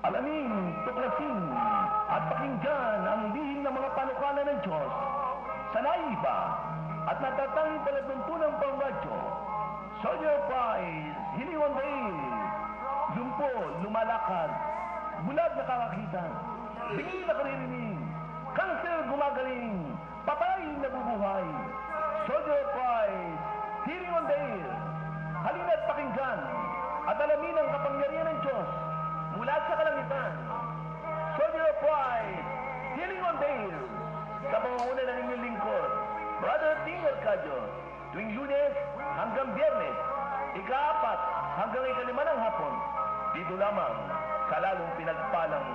Alamin, tuklasin, at pakinggan ang lihim ng mga panukala ng Diyos sa naiba at natatanging palatuntunang pangradyo. Soldier Prize, Healing on the Hill, lumpo, lumalakad, bulag nakakakita, bigay nakaririnig, kanser gumagaling, patay nabubuhay. Soldier Prize, Healing on the Hill, halina't pakinggan at alamin ang kapangyarihan ng Diyos mula sa kalangitan. Soldier Prize, Healing on the Hill, sa pangunguna ng inyong lingkod, Brother Ting Arcadio, tuwing Lunes hanggang Biyernes, ika-4 hanggang ika-5 ng hapon, dito lamang sa lalong pinagpalang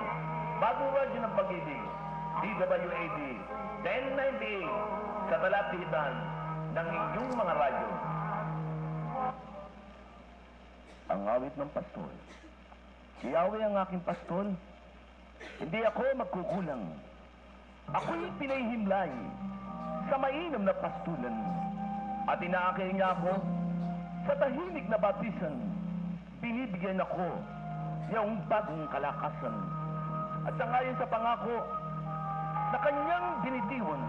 bagong radyo ng pag-ibig, DWAD 1098, sa talaptitan ng inyong mga radyo. Ang awit ng pastol. Si Yahweh ang aking pastol. Hindi ako magkukulang. Ako'y pinahihimlay sa mainam na pastulan. At inaakay niya ako sa tahimik na batisan. Binibigyan ako niyang bagong kalakasan. At sangayon sa pangako na kanyang binitiwan,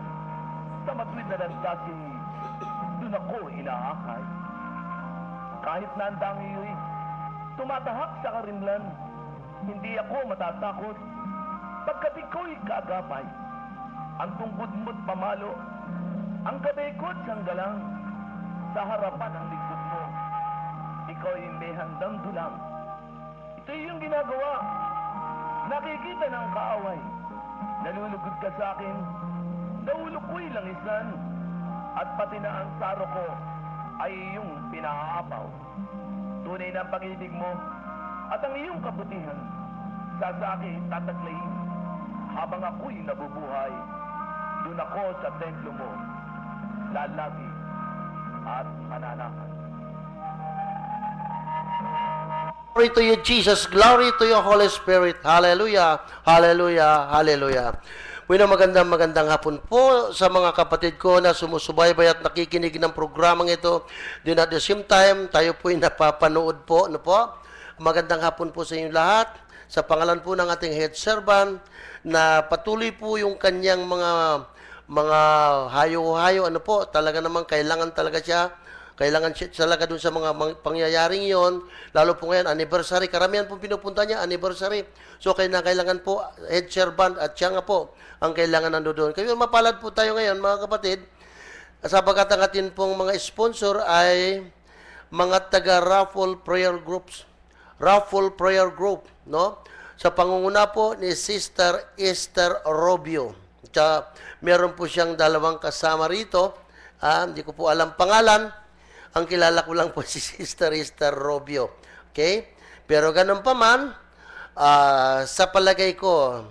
sa matuwid na landasin, doon ako inaakay. Kahit na ang dangiyo'y tumatahak sa karimlan, hindi ako matatakot pagkat iko'y kaagapay. Ang tungkod mo't pamalo, ang kabekod sang galang, sa harapan ng likod mo, ikaw ay may handang dulang. Ito yung ginagawa, nakikita ng kaaway, nalulugod ka sa akin, naulo ko'y langisan, at pati na ang saro ko ay iyong pinaapaw. Tunay na ang pag-ibig mo at ang iyong kabutihan sa akin tataglayin habang ako'y nabubuhay. Doon ako sa templo mo, lalagi at mananakan. Glory to you, Jesus. Glory to you, Holy Spirit. Hallelujah, hallelujah, hallelujah. Magandang hapon po sa mga kapatid ko na sumusubaybay at nakikinig ng programang ito. Then at the same time, tayo po'y napapanood po. Ano po? Magandang hapon po sa inyo lahat. Sa pangalan po ng ating head servant na patuloy po yung kanyang mga hayo-hayo. Ano po? Talaga naman kailangan talaga siya. Kailangan siya talaga dun sa mga pangyayaring yon. Lalo po ngayon, anniversary. Karamihan po pinupunta niya, anniversary. So, kailangan po, head servant at siya nga po, ang kailangan nandoon. Kaya mapalad po tayo ngayon, mga kapatid, sapagat ang atin pong mga sponsor ay mga taga-Raffle Prayer Groups. Raffle Prayer Group, no? Sa pangunguna po ni Sister Esther Robio. Tsaka, meron po siyang dalawang kasama rito. Hindi ko po alam pangalan. Ang kilala ko lang po si Sister Esther Robio. Okay? Pero ganun pa man, sa palagay ko,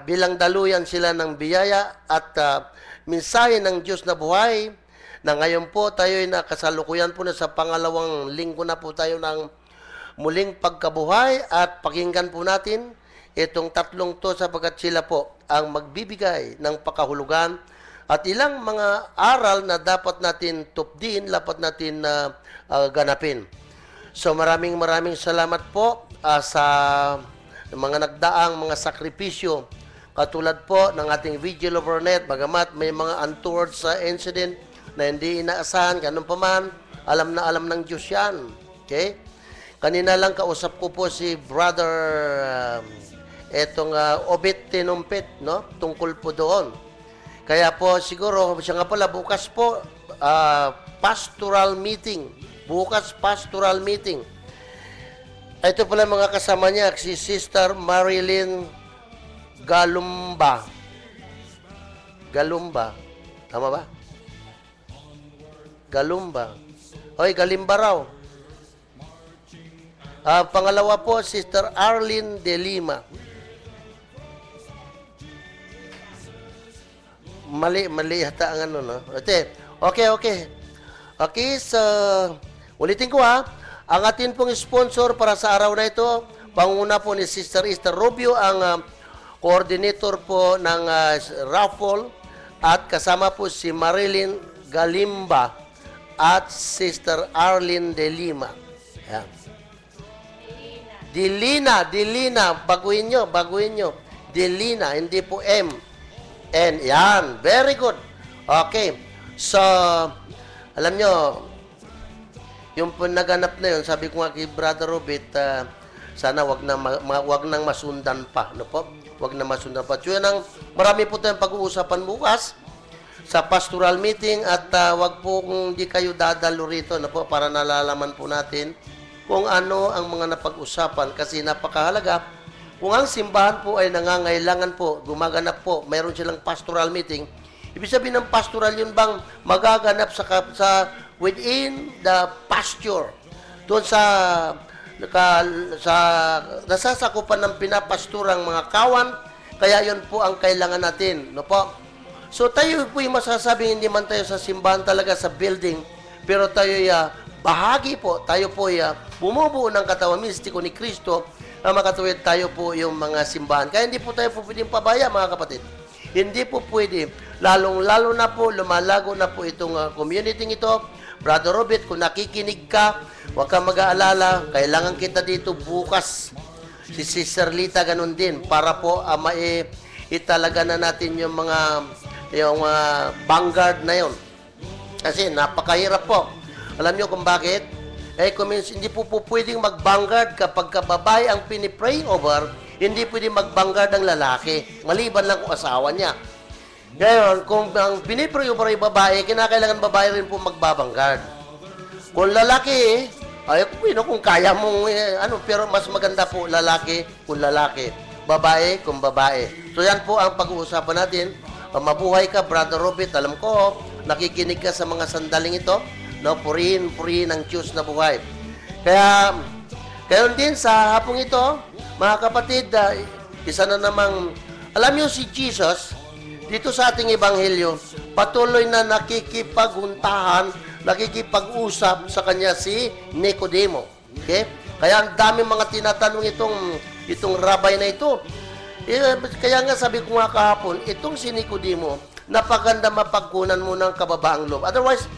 bilang daluyan sila ng biyaya at mensahe ng Diyos na buhay, na ngayon po tayo ay nakasalukuyan po na sa pangalawang linggo na po tayo ng muling pagkabuhay at pakinggan po natin itong tatlong to sapagkat sila po ang magbibigay ng pakahulugan at ilang mga aral na dapat natin tupdin, dapat natin ganapin. So maraming salamat po sa mga nagdaang mga sakripisyo. Katulad po ng ating Vigil Overnet, bagamat may mga untoward sa incident na hindi inaasahan, ganun pa man, alam na alam ng Diyos yan. Okay? Kanina lang kausap ko po si Brother Obet Tinumpit, no? Tungkol po doon. Kaya po siguro, siya nga pala, bukas po, pastoral meeting. Bukas pastoral meeting. Ito pala mga kasama niya, si Sister Marilyn Galumba. Galumba. Tama ba? Galumba. Hoy, Galimba raw. Pangalawa po, Sister Arlene De Lima. Mali yata ang ano, no? Okay, so, ulitin ko ha. Ang atin pong sponsor para sa araw na ito, panguna po ni Sister Esther Rubio, ang coordinator po ng raffle, at kasama po si Marilyn Galimba at Sister Arlene De Lima. Ayan. Dilina. Baguhin nyo. Dilina, hindi po M. N. Yan. Very good. Okay. So, alam nyo, yung po naganap na yun, sabi ko nga kay Brother Robert, sana wag nang masundan pa. No po? Wag na masundan pa. So, marami po tayong pag-uusapan bukas sa pastoral meeting at wag po kung di kayo dadalo rito, no po, para nalalaman po natin kung ano ang mga napag-usapan kasi napakahalaga. Kung ang simbahan po ay nangangailangan po, gumaganap po, mayroon silang pastoral meeting, ibig sabihin ng pastoral yun bang magaganap sa within the pasture, doon sa nasasakupan ng pinapasturang mga kawan, kaya yun po ang kailangan natin, no po? So tayo po yung masasabing hindi man tayo sa simbahan talaga sa building, pero tayo bahagi po, tayo po bumubuo ng katawan mistiko ni Kristo na makatuwid tayo po yung mga simbahan. Kaya hindi po tayo po pwedeng pabaya, mga kapatid. Hindi po pwede. Lalong-lalo na po, lumalago na po itong community ito. Brother Robert, kung nakikinig ka, huwag kang mag-aalala. Kailangan kita dito bukas. Si Sister Lita, ganun din. Para po italaga na natin yung mga vanguard na yon. Kasi napakahirap po. Alam nyo kung bakit? Hindi po pwedeng mag-vanguard kapag babae ang pinipraying over, hindi pwedeng mag-vanguard ang lalaki. Maliban lang kung asawa niya. Ngayon, kung ang pinipray over ay babae, kinakailangan babae rin po mag-vanguard. Kung lalaki, kung kaya mong, pero mas maganda po lalaki kung lalaki. Babae kung babae. So yan po ang pag-uusapan natin. Mabuhay ka, Brother Robert. Alam ko, nakikinig ka sa mga sandaling ito. No, purihin ang Diyos na buhay. Kaya din sa hapong ito, mga kapatid, isa na namang, alam niyo si Jesus, dito sa ating ebanghelyo, patuloy na nakikipaghuntahan, nakikipag-usap sa kanya si Nicodemo. Okay? Kaya ang daming mga tinatanong itong rabay na ito. Kaya nga sabi ko nga kahapon, itong si Nicodemo, napaganda mapagkunan mo ng kababaang loob. Otherwise,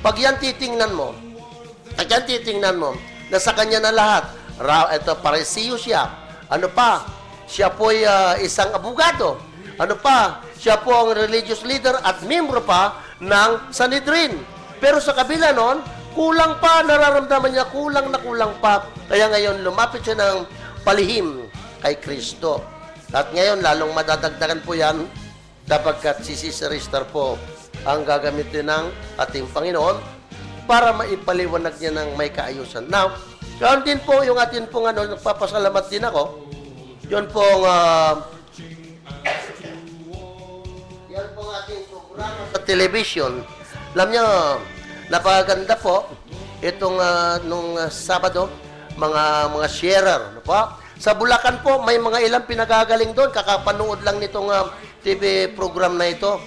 pag yan titingnan mo, na sa kanya na lahat, ito, parisiyo siya. Ano pa? Siya po isang abogado. Ano pa? Siya po ang religious leader at membro pa ng Sanhedrin. Pero sa kabila nun, kulang pa, nararamdaman niya, kulang pa. Kaya ngayon, lumapit siya ng palihim kay Kristo. At ngayon, lalong madadagdagan po yan, kapagkat si Sister Esther po ang gagamitin ng ating Panginoon para maipaliwanag niya ng may kaayusan. Now, yun din po yung atin pong nagpapasalamat din ako. Yun pong yan pong ating programa sa television. Alam niyo, napakaganda po itong nung Sabado, mga sharer, no po? Sa Bulacan po, may mga ilang pinagagaling doon. Kakapanood lang nitong TV program na ito.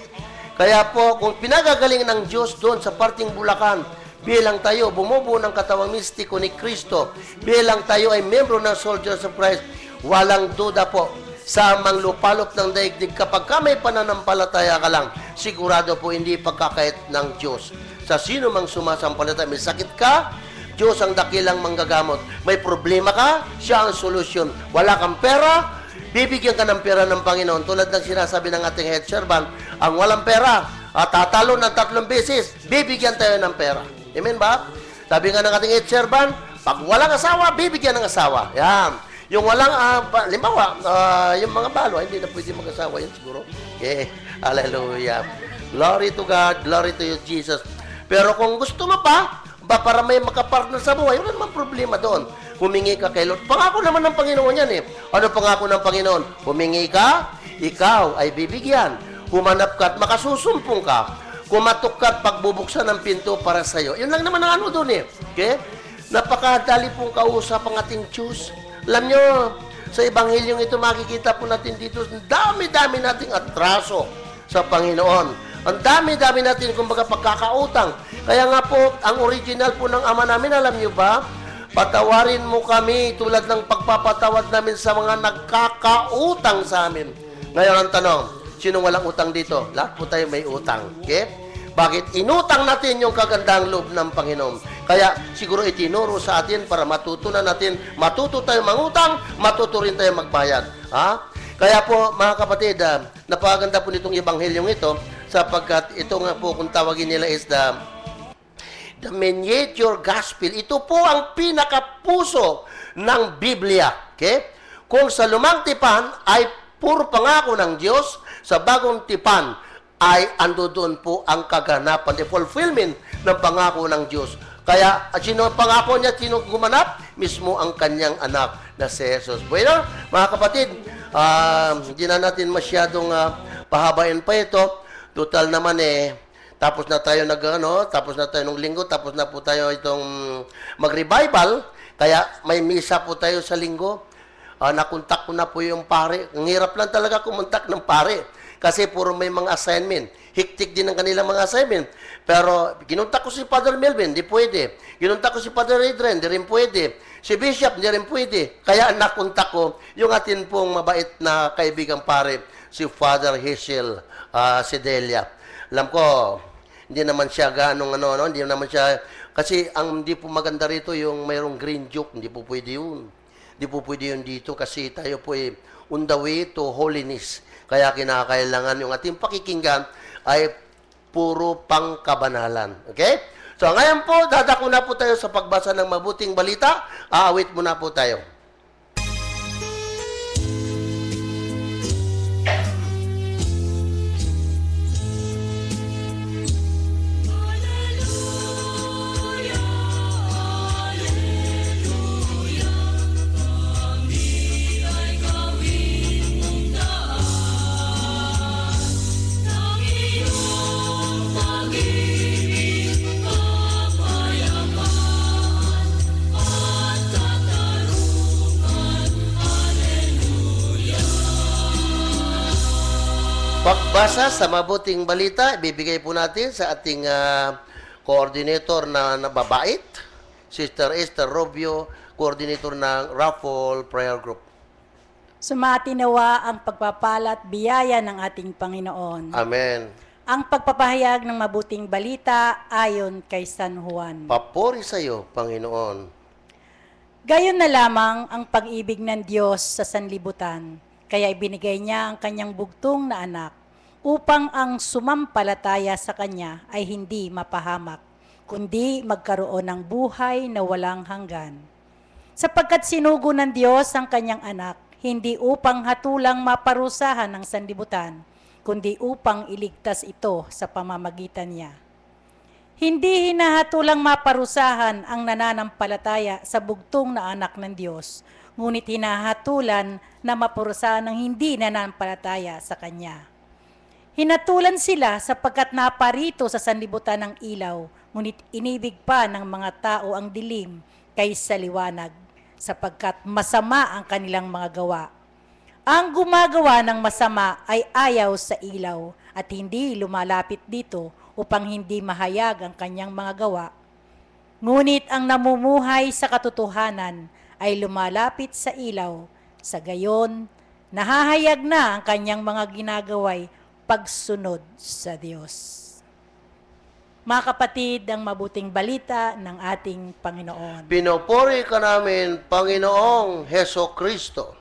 Kaya po, kung pinagagaling ng Diyos doon sa parting Bulacan, bilang tayo bumubuo ng katawang mistiko ni Kristo, bilang tayo ay membro ng Soldiers of Christ, walang duda po, sa manglupalop ng daigdig, kapag ka may pananampalataya ka lang, sigurado po hindi pagkakait ng Diyos. Sa sino mang sumasampalataya, may sakit ka, Diyos ang dakilang manggagamot. May problema ka, siya ang solusyon. Wala kang pera, bibigyan ka ng pera ng Panginoon. Tulad ng sinasabi ng ating head servant, ang walang pera, at tatalo ng 3 beses, bibigyan tayo ng pera. Amen ba? Sabi nga ng ating head servant, pag walang asawa, bibigyan ng asawa. Yan. Yung walang, limbawa, yung mga balo, hindi na pwede mag-asawa yun siguro. Yeah. Hallelujah. Glory to God, glory to you, Jesus. Pero kung gusto mo pa, para may makapartner sa buhay, wala naman problema doon. Humingi ka kay Lord. Pangako naman ng Panginoon yan eh. Ano pangako ng Panginoon? Humingi ka, ikaw ay bibigyan. Humanap ka at makasusumpong ka. Kumatok ka at pagbubuksan ng pinto para sa iyo. Yun lang naman ang ano doon eh. Okay? Napakadali pong kausap ang ating Diyos. Alam nyo, sa Ebanghelyong ito makikita po natin dito, dami-dami nating atraso sa Panginoon. Ang dami-dami natin, kumbaga, pagkakautang. Kaya nga po, ang original po ng Ama namin, alam nyo ba? Patawarin mo kami tulad ng pagpapatawad namin sa mga nagkakautang sa amin. Ngayon ang tanong, sino walang utang dito? Lahat po tayo may utang. Okay? Bakit? Inutang natin yung kagandang loob ng Panginoon. Kaya siguro itinuro sa atin para matutunan natin, matuto tayo mangutang, matuto rin tayo magbayad. Ha? Kaya po, mga kapatid, napakaganda po nitong ebanghelyong ito sapagkat ito nga po kung tawagin nila is the miniature gospel. Ito po ang pinakapuso ng Biblia. Okay? Kung sa lumang tipan ay puro pangako ng Diyos, sa bagong tipan ay ando doon po ang kaganapan, the fulfillment ng pangako ng Diyos. Kaya, at sino ang pangako niya, sino gumanap? Mismo ang kanyang anak na si Jesus. Bueno, mga kapatid, hindi na natin masyadong pahabain pa ito. Total naman tapos na tayo tapos na tayo ng linggo, tapos na po tayo itong mag-revival, kaya may misa po tayo sa linggo. Nakontak ko na po yung pare. Ang hirap lang talaga kumontak ng pare kasi puro may mga assignment. Hiktik din ang kanilang mga assignment. Pero ginuntak ko si Father Melvin, di pwede. Ginuntak ko si Father Adrian, di rin pwede. Si Bishop, di rin pwede. Kaya nakontak ko yung atin pong mabait na kaibigang pare, si Father Hazel Sedelia. Alam ko, hindi naman siya hindi naman siya, kasi ang hindi po maganda rito yung mayroong green joke, hindi po pwede yun. Hindi po pwede yun dito kasi tayo po on the way to holiness. Kaya kinakailangan yung ating pakikinggan ay puro pangkabanalan. Okay? So ngayon po, dadako na po tayo sa pagbasa ng mabuting balita. Aawit muna po tayo. Pagbasa sa mabuting balita, ibibigay po natin sa ating coordinator na nababait, Sister Esther Robio, coordinator ng Raffle Prayer Group. Sumati nawa ang pagpapala at biyaya ng ating Panginoon. Amen. Ang pagpapahayag ng mabuting balita ayon kay San Juan. Papuri sa iyo, Panginoon. Gayon na lamang ang pag-ibig ng Diyos sa sanlibutan, kaya ibinigay niya ang kanyang bugtong na anak, upang ang sumampalataya sa kanya ay hindi mapahamak, kundi magkaroon ng buhay na walang hanggan. Sapagkat sinugo ng Diyos ang kanyang anak, hindi upang hatulang maparusahan ng sanlibutan, kundi upang iligtas ito sa pamamagitan niya. Hindi hinahatulang maparusahan ang nananampalataya sa bugtong na anak ng Diyos, ngunit hinahatulan na maparusahan ang hindi nananampalataya sa kanya. Hinatulan sila sapagkat naparito sa sanlibutan ng ilaw, ngunit inibig pa ng mga tao ang dilim kaysa liwanag, sapagkat masama ang kanilang mga gawa. Ang gumagawa ng masama ay ayaw sa ilaw at hindi lumalapit dito upang hindi mahayag ang kanyang mga gawa. Ngunit ang namumuhay sa katotohanan ay lumalapit sa ilaw, sa gayon, nahahayag na ang kanyang mga ginagaway pagsunod sa Diyos. Mga kapatid, ang mabuting balita ng ating Panginoon. Pinupuri ka namin, Panginoong Heso Kristo.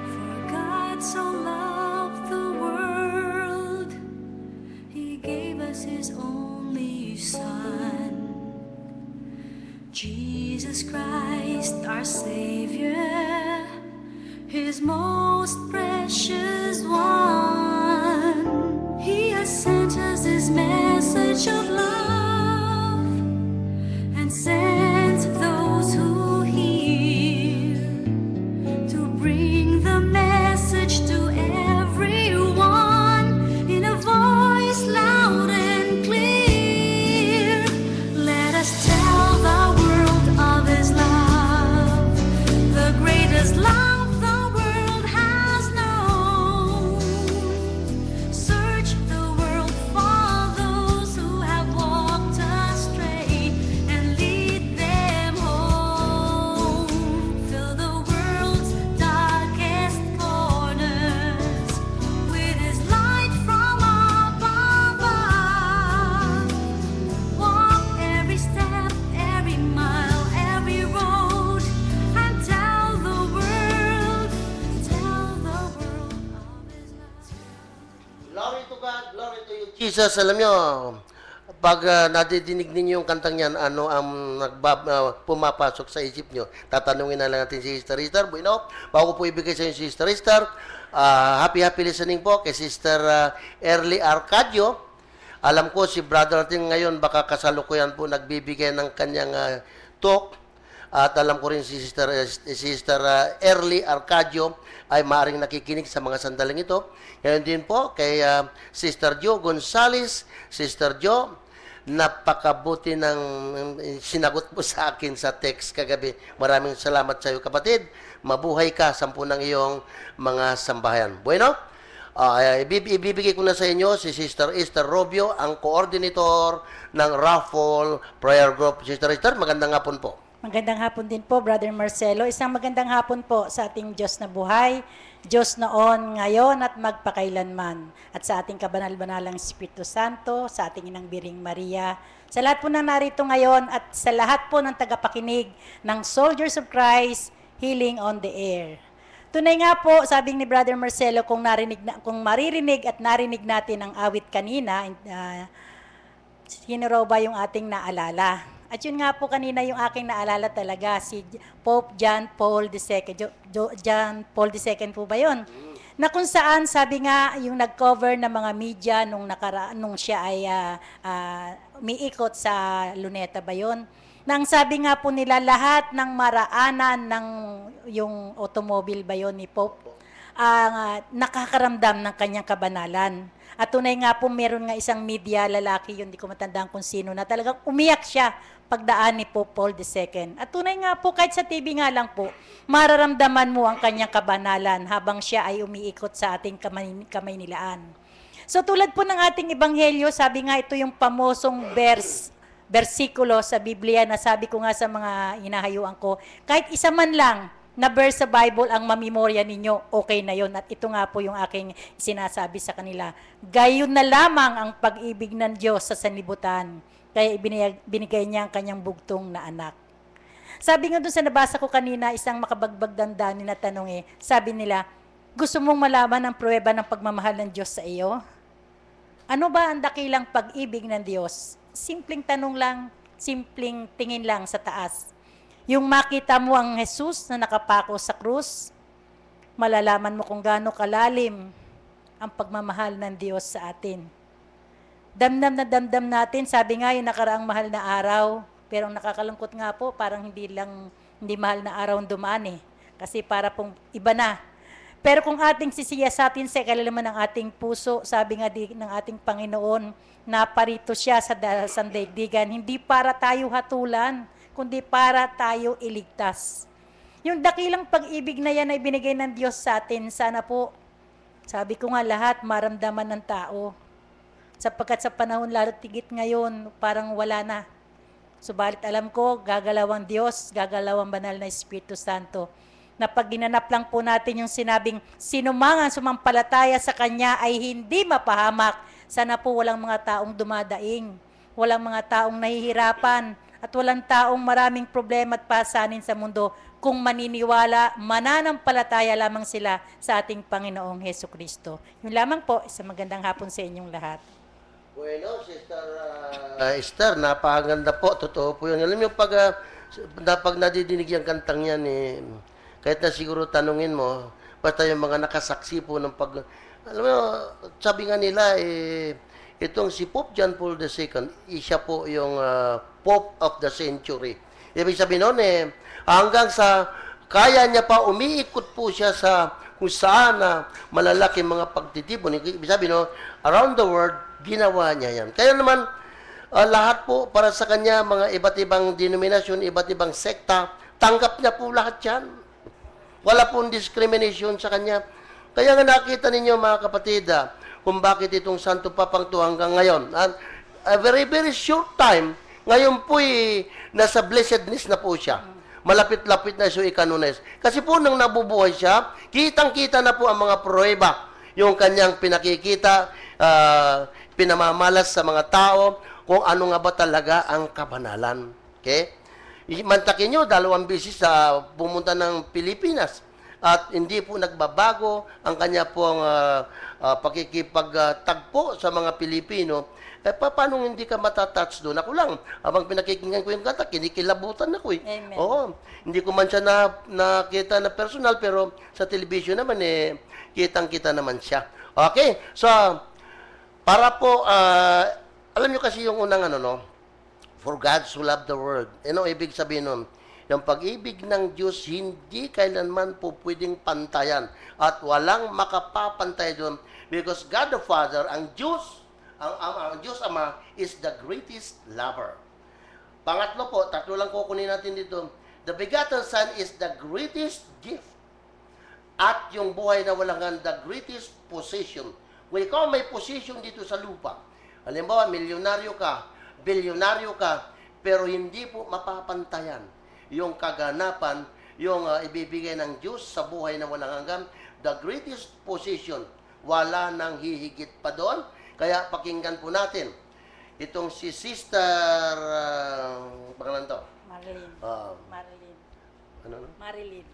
For God so loved the world, He gave us His only Son, Jesus Christ, our Savior, His most precious one. He has sent us His message of love and sent those who hear to bring the message to everyone in a voice loud and clear. Let us tell the world of His love, the greatest love the world has known. Search the world for those who have Jesus, alam nyo, pag nadidinig ninyo yung kantang yan, ano ang pumapasok sa isip nyo? Tatanungin na lang natin si Sister Esther. Bueno, bago po ibigay sa inyo si Sister Esther, happy listening po kay Sister Early Arcadio. Alam ko si brother natin ngayon baka kasalukuyan po nagbibigay ng kanyang talk. At alam ko rin si Sister Early Arcadio ay maaaring nakikinig sa mga sandaling ito. Ngayon din po kay Sister Jo Gonzales. Sister Jo, napakabuti ng sinagot mo sa akin sa text kagabi. Maraming salamat sa iyo, kapatid. Mabuhay ka sa ng iyong mga sambahayan. Bueno, ibibigay ko na sa inyo si Sister Esther Robio, ang coordinator ng Raffle Prayer Group. Sister Esther, magandang hapon po. Magandang hapon din po, Brother Marcelo. Isang magandang hapon po sa ating Diyos na buhay, Diyos noon, ngayon at magpakailanman. At sa ating kabanal-banalang Espiritu Santo, sa ating Inang Biring Maria, sa lahat po na narito ngayon at sa lahat po ng tagapakinig ng Soldiers of Christ, Healing on the Air. Tunay nga po, sabi ni Brother Marcelo, kung maririnig at narinig natin ang awit kanina, sino raw ba yung ating naalala? At yun nga po kanina yung aking naalala talaga, si Pope John Paul II. John Paul II po ba yun? Na kung saan, sabi nga, yung nag-cover ng mga media nung siya ay umiikot sa Luneta ba yun? Nang sabi nga po nila, lahat ng maraanan ng yung automobile ba yun ni Pope, nakakaramdam ng kanyang kabanalan. At tunay nga po, meron nga isang media lalaki, yun, di ko matandaan kung sino, na talagang umiyak siya pagdaan ni Pope Paul II. At tunay nga po, kahit sa TV nga lang po, mararamdaman mo ang kanyang kabanalan habang siya ay umiikot sa ating Kamaynilaan. So tulad po ng ating ebanghelyo, sabi nga ito yung pamosong versikulo sa Biblia na sabi ko nga sa mga hinahayuan ko, kahit isa man lang na verse sa Bible ang mamemorya ninyo, okay na yon. At ito nga po yung aking sinasabi sa kanila. Gayon na lamang ang pag-ibig ng Diyos sa sanlibutan, kaya binigay niya ang kanyang bugtong na anak. Sabi nga doon sa nabasa ko kanina, isang makabagbag damdamin na tanong sabi nila, gusto mong malaman ang pruweba ng pagmamahal ng Diyos sa iyo? Ano ba ang dakilang pag-ibig ng Diyos? Simpleng tanong lang, simpleng tingin lang sa taas. Yung makita mo ang Jesus na nakapako sa krus, malalaman mo kung gaano kalalim ang pagmamahal ng Diyos sa atin. Damdam na damdam natin, sabi nga yung nakaraang mahal na araw, pero ang nakakalungkot nga po, parang hindi mahal na araw ang dumaan kasi para pong iba na. Pero kung ating sisiyasatin sa kalalaman ng ating puso, sabi nga ng ating Panginoon, na parito siya sa sandaigdigan, hindi para tayo hatulan, kundi para tayo iligtas. Yung dakilang pag-ibig na yan ay binigay ng Diyos sa atin. Sana po, sabi ko nga lahat, maramdaman ng tao. Sapagkat sa panahon lalo tigit ngayon, parang wala na. Subalit alam ko, gagalaw ang Diyos, gagalaw ang banal na Espiritu Santo. Na pag ginanap lang po natin yung sinabing, sino mang ang sumampalataya sa Kanya ay hindi mapahamak. Sana po walang mga taong dumadaing, walang mga taong nahihirapan, at walang taong maraming problema at pasanin sa mundo kung maniniwala, mananampalataya lamang sila sa ating Panginoong Hesukristo. Yun lamang po, isang magandang hapon sa inyong lahat. Bueno, Sister Esther, napakaganda po. Totoo po yun. Alam niyo, pag nadidinig yung kantang yan, kahit na siguro tanungin mo, basta yung mga nakasaksi po ng alam mo, sabi nga nila, itong si Pope John Paul II, siya po yung Pope of the Century. Ibig sabihin nun, hanggang sa kaya niya pa, umiikot po siya sa kung saan malalaki mga pagtitipon. Ibig sabihin, around the world, ginawa niya yan. Kaya naman, lahat po para sa kanya, mga iba't ibang denominasyon, iba't ibang sekta, tanggap niya po lahat yan. Wala pong discrimination sa kanya. Kaya nga nakita ninyo mga kapatid, kung bakit itong Santo Papang to hanggang ngayon. A very, very short time, ngayon po nasa blessedness na po siya. Malapit-lapit na siya i-canonize. Kasi po nang nabubuhay siya, kitang-kita na po ang mga pruweba. Yung kanyang pinakikita, pinamamalas sa mga tao, kung ano nga ba talaga ang kabanalan. Okay? Mantakin nyo, 2 beses pumunta ng Pilipinas. at hindi po nagbabago ang kanya pong pakikipagtagpo sa mga Pilipino, paano hindi ka matatouch doon? Ako lang, habang pinakikinggan ko yung kanta, kinikilabutan ako eh. Amen. Oo, hindi ko man siya nakita na personal, pero sa television naman kitang-kita naman siya. Okay, so, para po, alam nyo kasi yung unang for God so loved the world. Ibig sabihin nun, yung pag-ibig ng Diyos, hindi kailanman po pwedeng pantayan. At walang makapapantay doon. Because God the Father, ang Diyos, ang Diyos Ama, is the greatest lover. Pangatlo po, tatlo lang kukunin natin dito. The begotten Son is the greatest gift. At yung buhay na walang the greatest possession. Kung ikaw may possession dito sa lupa, halimbawa, milyonaryo ka, bilyonaryo ka, pero hindi po mapapantayan yung kaganapan, yung ibibigay ng Diyos sa buhay na walang hanggan, the greatest position, wala nang hihigit pa doon. Kaya pakinggan po natin itong si Sister, pangalan to? Marilyn. Marilyn. Ano? Marilyn.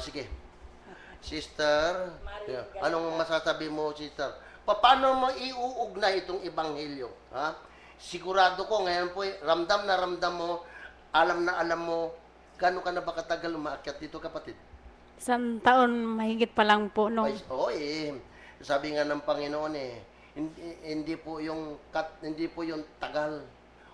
Sige. Sister, Marilyn, anong masasabi mo, Sister? Paano mo iuugnay itong ebanghelyo? Sigurado ko ngayon po, ramdam na ramdam mo, alam na alam mo, gano'n ka na ba katagal umaakyat dito, kapatid? Isang taon mahigit pa lang po nung Sabi nga ng Panginoon hindi po yung tagal,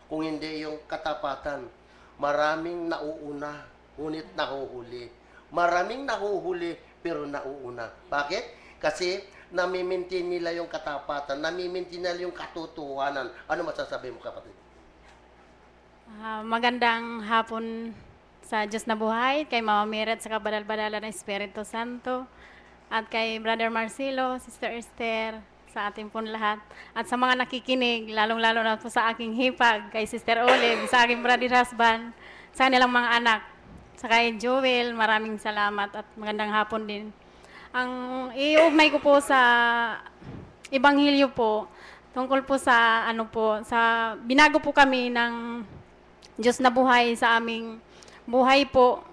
kung hindi yung katapatan. Maraming nauuna, ngunit nahuhuli. Maraming nahuhuli, pero nauuna. Bakit? Kasi nami-maintain nila yung katapatan, nami-maintain nila yung katotohanan. Ano masasabi mo, kapatid? magandang hapon sa Diyos na buhay, kay Mama Meret sa kabadal-badala ng Espiritu Santo, at kay Brother Marcelo, Sister Esther, sa ating pong lahat. At sa mga nakikinig, lalong-lalo na po sa aking hipag, kay Sister Olive, sa aking brother husband, sa kanilang mga anak, sa kay Joel, maraming salamat at magandang hapon din. Ang iugnay ko po sa Ebanghelyo po, tungkol po sa sa binago po kami ng Diyos na buhay sa aming buhay po.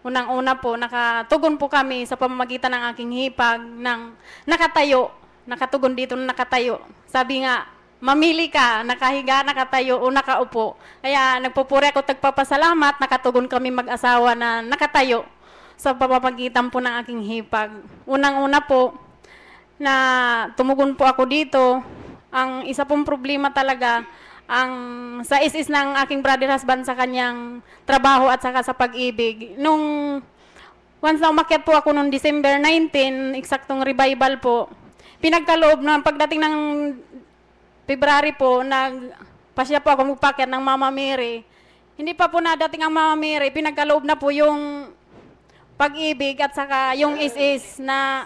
Unang-una po, nakatugon po kami sa pamamagitan ng aking hipag ng nakatayo. Nakatugon dito na nakatayo. Sabi nga, mamili ka, nakahiga, nakatayo o nakaupo. Kaya nagpupuri ako, tagpapasalamat, nakatugon kami mag-asawa na nakatayo sa pamamagitan po ng aking hipag. Unang-una po, na tumugon po ako dito, ang isa pong problema talaga, ang sa is ng aking brother husband sa kanyang trabaho at saka sa pag-ibig. Nung once na umakyat po ako noong December 19, eksaktong revival po, pinagkaloob na pagdating ng February po, nagpasya po ako magpakyat ng Mama Mary. Hindi pa po nadating ang Mama Mary, pinagkaloob na po yung pag-ibig at saka yung is na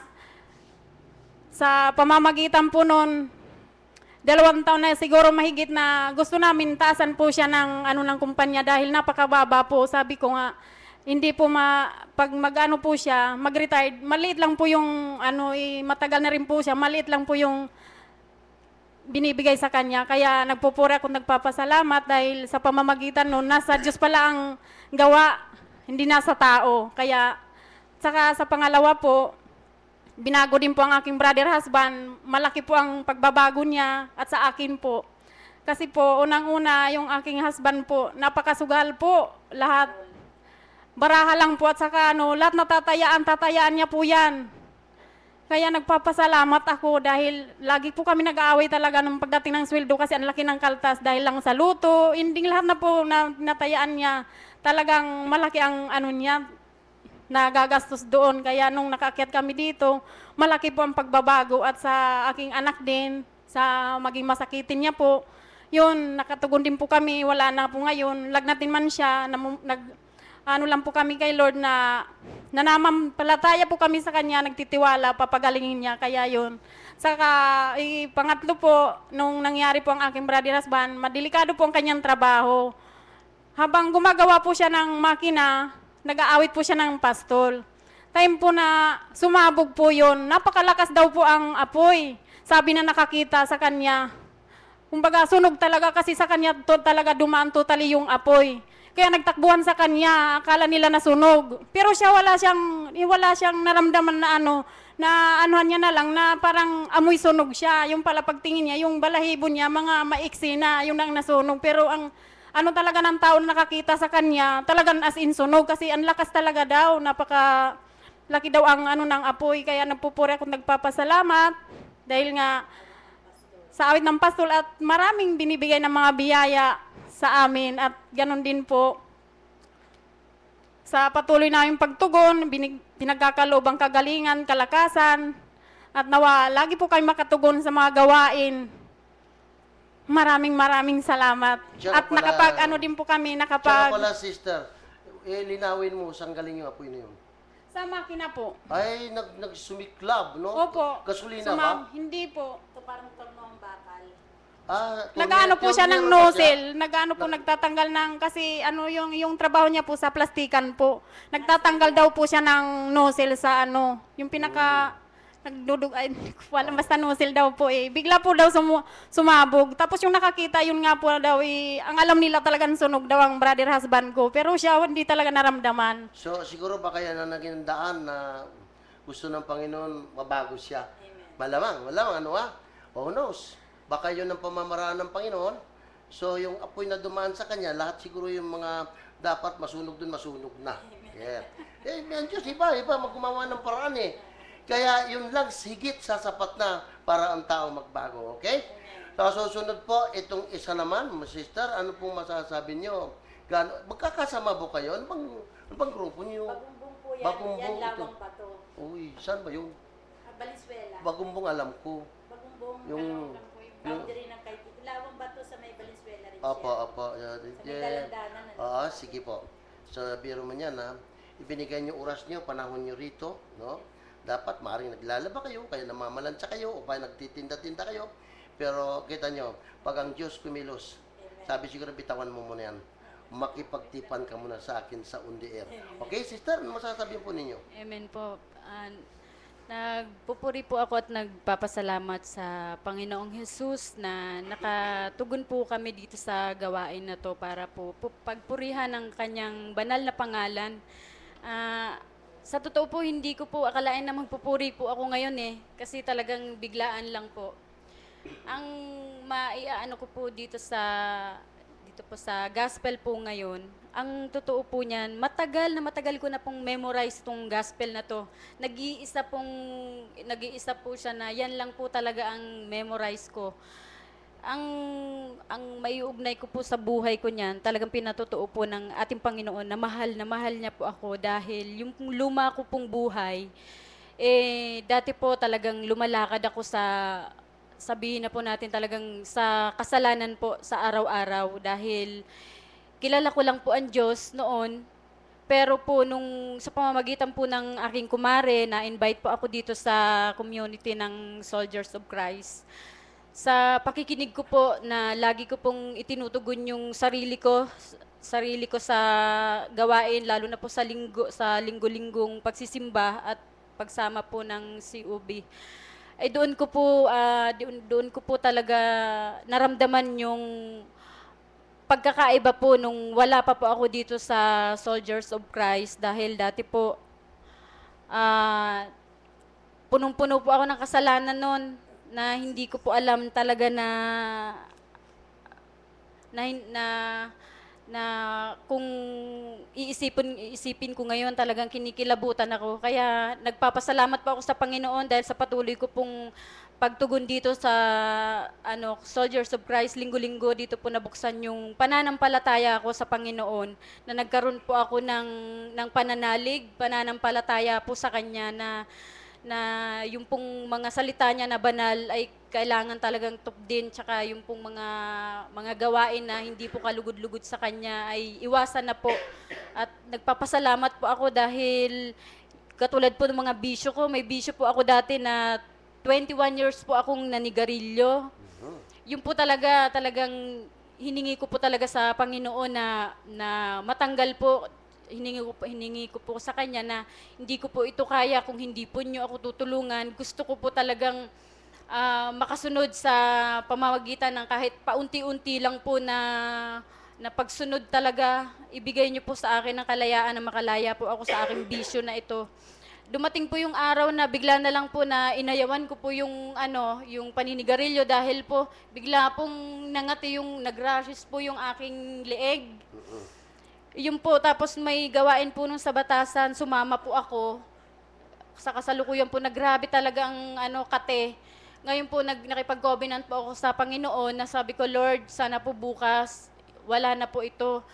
sa pamamagitan po noon, 2 taon na siguro mahigit na gusto namin taasan po siya ng ng kumpanya dahil napakababa po. Sabi ko nga, hindi po pag mag-ano po siya, mag-retired, maliit lang po yung matagal na rin po siya, maliit lang po yung binibigay sa kanya. Kaya nagpupuri ako, nagpapasalamat dahil sa pamamagitan noon, nasa Diyos pala ang gawa, hindi nasa tao. Kaya saka sa pangalawa po, binago din po ang aking brother husband. Malaki po ang pagbabago niya at sa akin po. Kasi po, unang-una, yung aking husband po, napakasugal po. Lahat, baraha lang po at saka lahat na tatayaan niya po yan. Kaya nagpapasalamat ako dahil lagi po kami nag-aaway talaga nung pagdating ng sweldo kasi ang laki ng kaltas dahil lang sa luto. Hindi lahat na po natayaan niya. Talagang malaki ang niya, nagagastos doon. Kaya nung nakaakyat kami dito, malaki po ang pagbabago at sa aking anak din, sa maging masakitin niya po, yun, nakatugon din po kami, wala na po ngayon, lagnatin man siya, lang po kami kay Lord na nananampalataya po kami sa Kanya, nagtitiwala, papagalingin niya, kaya yun. Saka, pangatlo po, nung nangyari po ang aking brother husband, madelikado po ang kanyang trabaho. Habang gumagawa po siya ng makina, nag-aawit po siya ng pastol. Time po na sumabog po yun, napakalakas daw po ang apoy. Sabi na nakakita sa kanya. Kumbaga, sunog talaga kasi sa kanya talaga dumaan totally yung apoy. Kaya nagtakbuhan sa kanya, akala nila nasunog. Pero siya wala siyang naramdaman na na anuhan niya na lang na parang amoy sunog siya. Yung pala pagtingin niya, yung balahibo niya, mga maiksi na, yung nang nasunog. Pero ang talaga ng tao na nakakita sa kanya, talagang as in sunog. Kasi ang lakas talaga daw, napaka laki daw ang ng apoy. Kaya nagpupuri ako, nagpapasalamat. Dahil nga, sa awit ng pastol at maraming binibigay ng mga biyaya sa amin. At ganun din po, sa patuloy naming pagtugon, pinagkakaloob ang kagalingan, kalakasan, at nawa, lagi po kayo makatugon sa mga gawain. Maraming salamat. Diyan At pala- din po kami, Tsaka pala, sister, linawin mo, saan galing yung apoy na yun? sa makina po. Ay, nagsumiklab, no? Opo. Gasolina ba? Hindi po. Ito parang torno ang bakal. Nag-ano po siya ng nozzle, nagtatanggal ng, kasi yung trabaho niya po sa plastikan po. Nagtatanggal daw po siya ng nozzle sa yung pinaka, walang basta nozzle daw po eh. Bigla po daw sumabog. Tapos yung nakakita, yun nga po daw ang alam nila talagang sunog daw ang brother husband ko. Pero siya hindi talaga naramdaman. So, siguro baka yan ang naging daan na gusto ng Panginoon mabago siya. Malamang, who knows? Baka yun ang pamamaraan ng Panginoon. So, yung apoy na dumaan sa kanya, lahat siguro yung mga dapat masunog dun, masunog na. Yeah. Ang Diyos, iba, maggumawa ng paraan eh. Kaya yun lang, higit sasapat na para ang tao magbago. Okay? So, susunod po, itong isa naman, sister, ano pong masasabi nyo? Magkakasama po kayo? Ano bang grupo nyo? Bagumbong po yan. Bagumbong Yan ito. lawang bato. Uy, saan ba yun? Valenzuela. Bagumbong alam ko. Bagumbong, Yung- boundary ng kay lawang bato sa may Valenzuela rin Opo, siya. opo. Sa may dalandanan. Oo, sige po. So, biro mo niyan, ha? Ibinigay niyo oras niyo, panahon niyo rito, no? Dapat, maaaring naglalaba kayo, kaya namamalansya kayo, o kaya nagtitinda-tinda kayo. Pero, kita nyo, pag ang Diyos kumilos, sabi siguro, bitawan mo muna yan. Makipagtipan ka muna sa akin sa on the air. Okay, sister, ano masasabi po ninyo? Amen po. Nagpupuri po ako at nagpapasalamat sa Panginoong Jesus na nakatugon po kami dito sa gawain na to para po pagpurihan ng kanyang banal na pangalan. Sa totoo po, hindi ko po akalain na magpupuri po ako ngayon kasi talagang biglaan lang po. Ang maiaano ko po dito po sa gospel po ngayon, ang totoo po niyan, matagal ko na pong memorize tong gospel na to. Nag-iisa po siya na yan lang po talaga ang memorize ko. Ang maiugnay ko po sa buhay ko niyan, talagang pinatotoo po ng ating Panginoon na mahal niya po ako dahil yung luma ko pong buhay, dati po talagang lumalakad ako sabihin na po natin talagang sa kasalanan po sa araw-araw dahil kilala ko lang po ang Diyos noon. Pero po sa pamamagitan po ng aking kumare, na-invite po ako dito sa community ng Soldiers of Christ. Sa pakikinig ko po na lagi ko pong itinutugon yung sarili ko sa gawain, lalo na po sa linggo-linggong pagsisimba at pagsama po ng COB. Doon ko po talaga naramdaman yung pagkakaiba po nung wala pa po ako dito sa Soldiers of Christ dahil dati po punong-puno po ako ng kasalanan noon na hindi ko po alam talaga na kung iisipin ko ngayon talagang kinikilabutan ako. Kaya nagpapasalamat po ako sa Panginoon dahil sa patuloy ko pong pagtugon dito sa Soldiers of Christ, linggo-linggo dito po nabuksan yung pananampalataya ako sa Panginoon na nagkaroon po ako ng pananampalataya po sa Kanya na yung pong mga salita niya na banal ay kailangan talagang tupdin, tsaka yung pong mga gawain na hindi po kalugod-lugod sa Kanya ay iwasan na po. At nagpapasalamat po ako dahil katulad po ng mga bisyo ko, may bisyo po ako dati na 21 years po akong nanigarilyo. Yung po talagang hiningi ko po talaga sa Panginoon na matanggal po. Hiningi ko po sa Kanya na hindi ko po ito kaya kung hindi po niyo ako tutulungan. Gusto ko po talagang makasunod sa pamamagitan ng kahit paunti-unti lang po na na pagsunod talaga, ibigay niyo po sa akin ng kalayaan na makalaya po ako sa aking bisyo na ito. Dumating po yung araw na bigla na lang po na inayawan ko po yung yung paninigarilyo dahil po bigla pong nangati yung nagrashes po yung aking leeg. Yun po, tapos may gawain po nung sa batasan, sumama po ako. Sa kasalukuyan po, nagrabe talaga ang kate. Ngayon po, nakipag-covenant po ako sa Panginoon na sabi ko, Lord, sana po bukas, wala na po ito.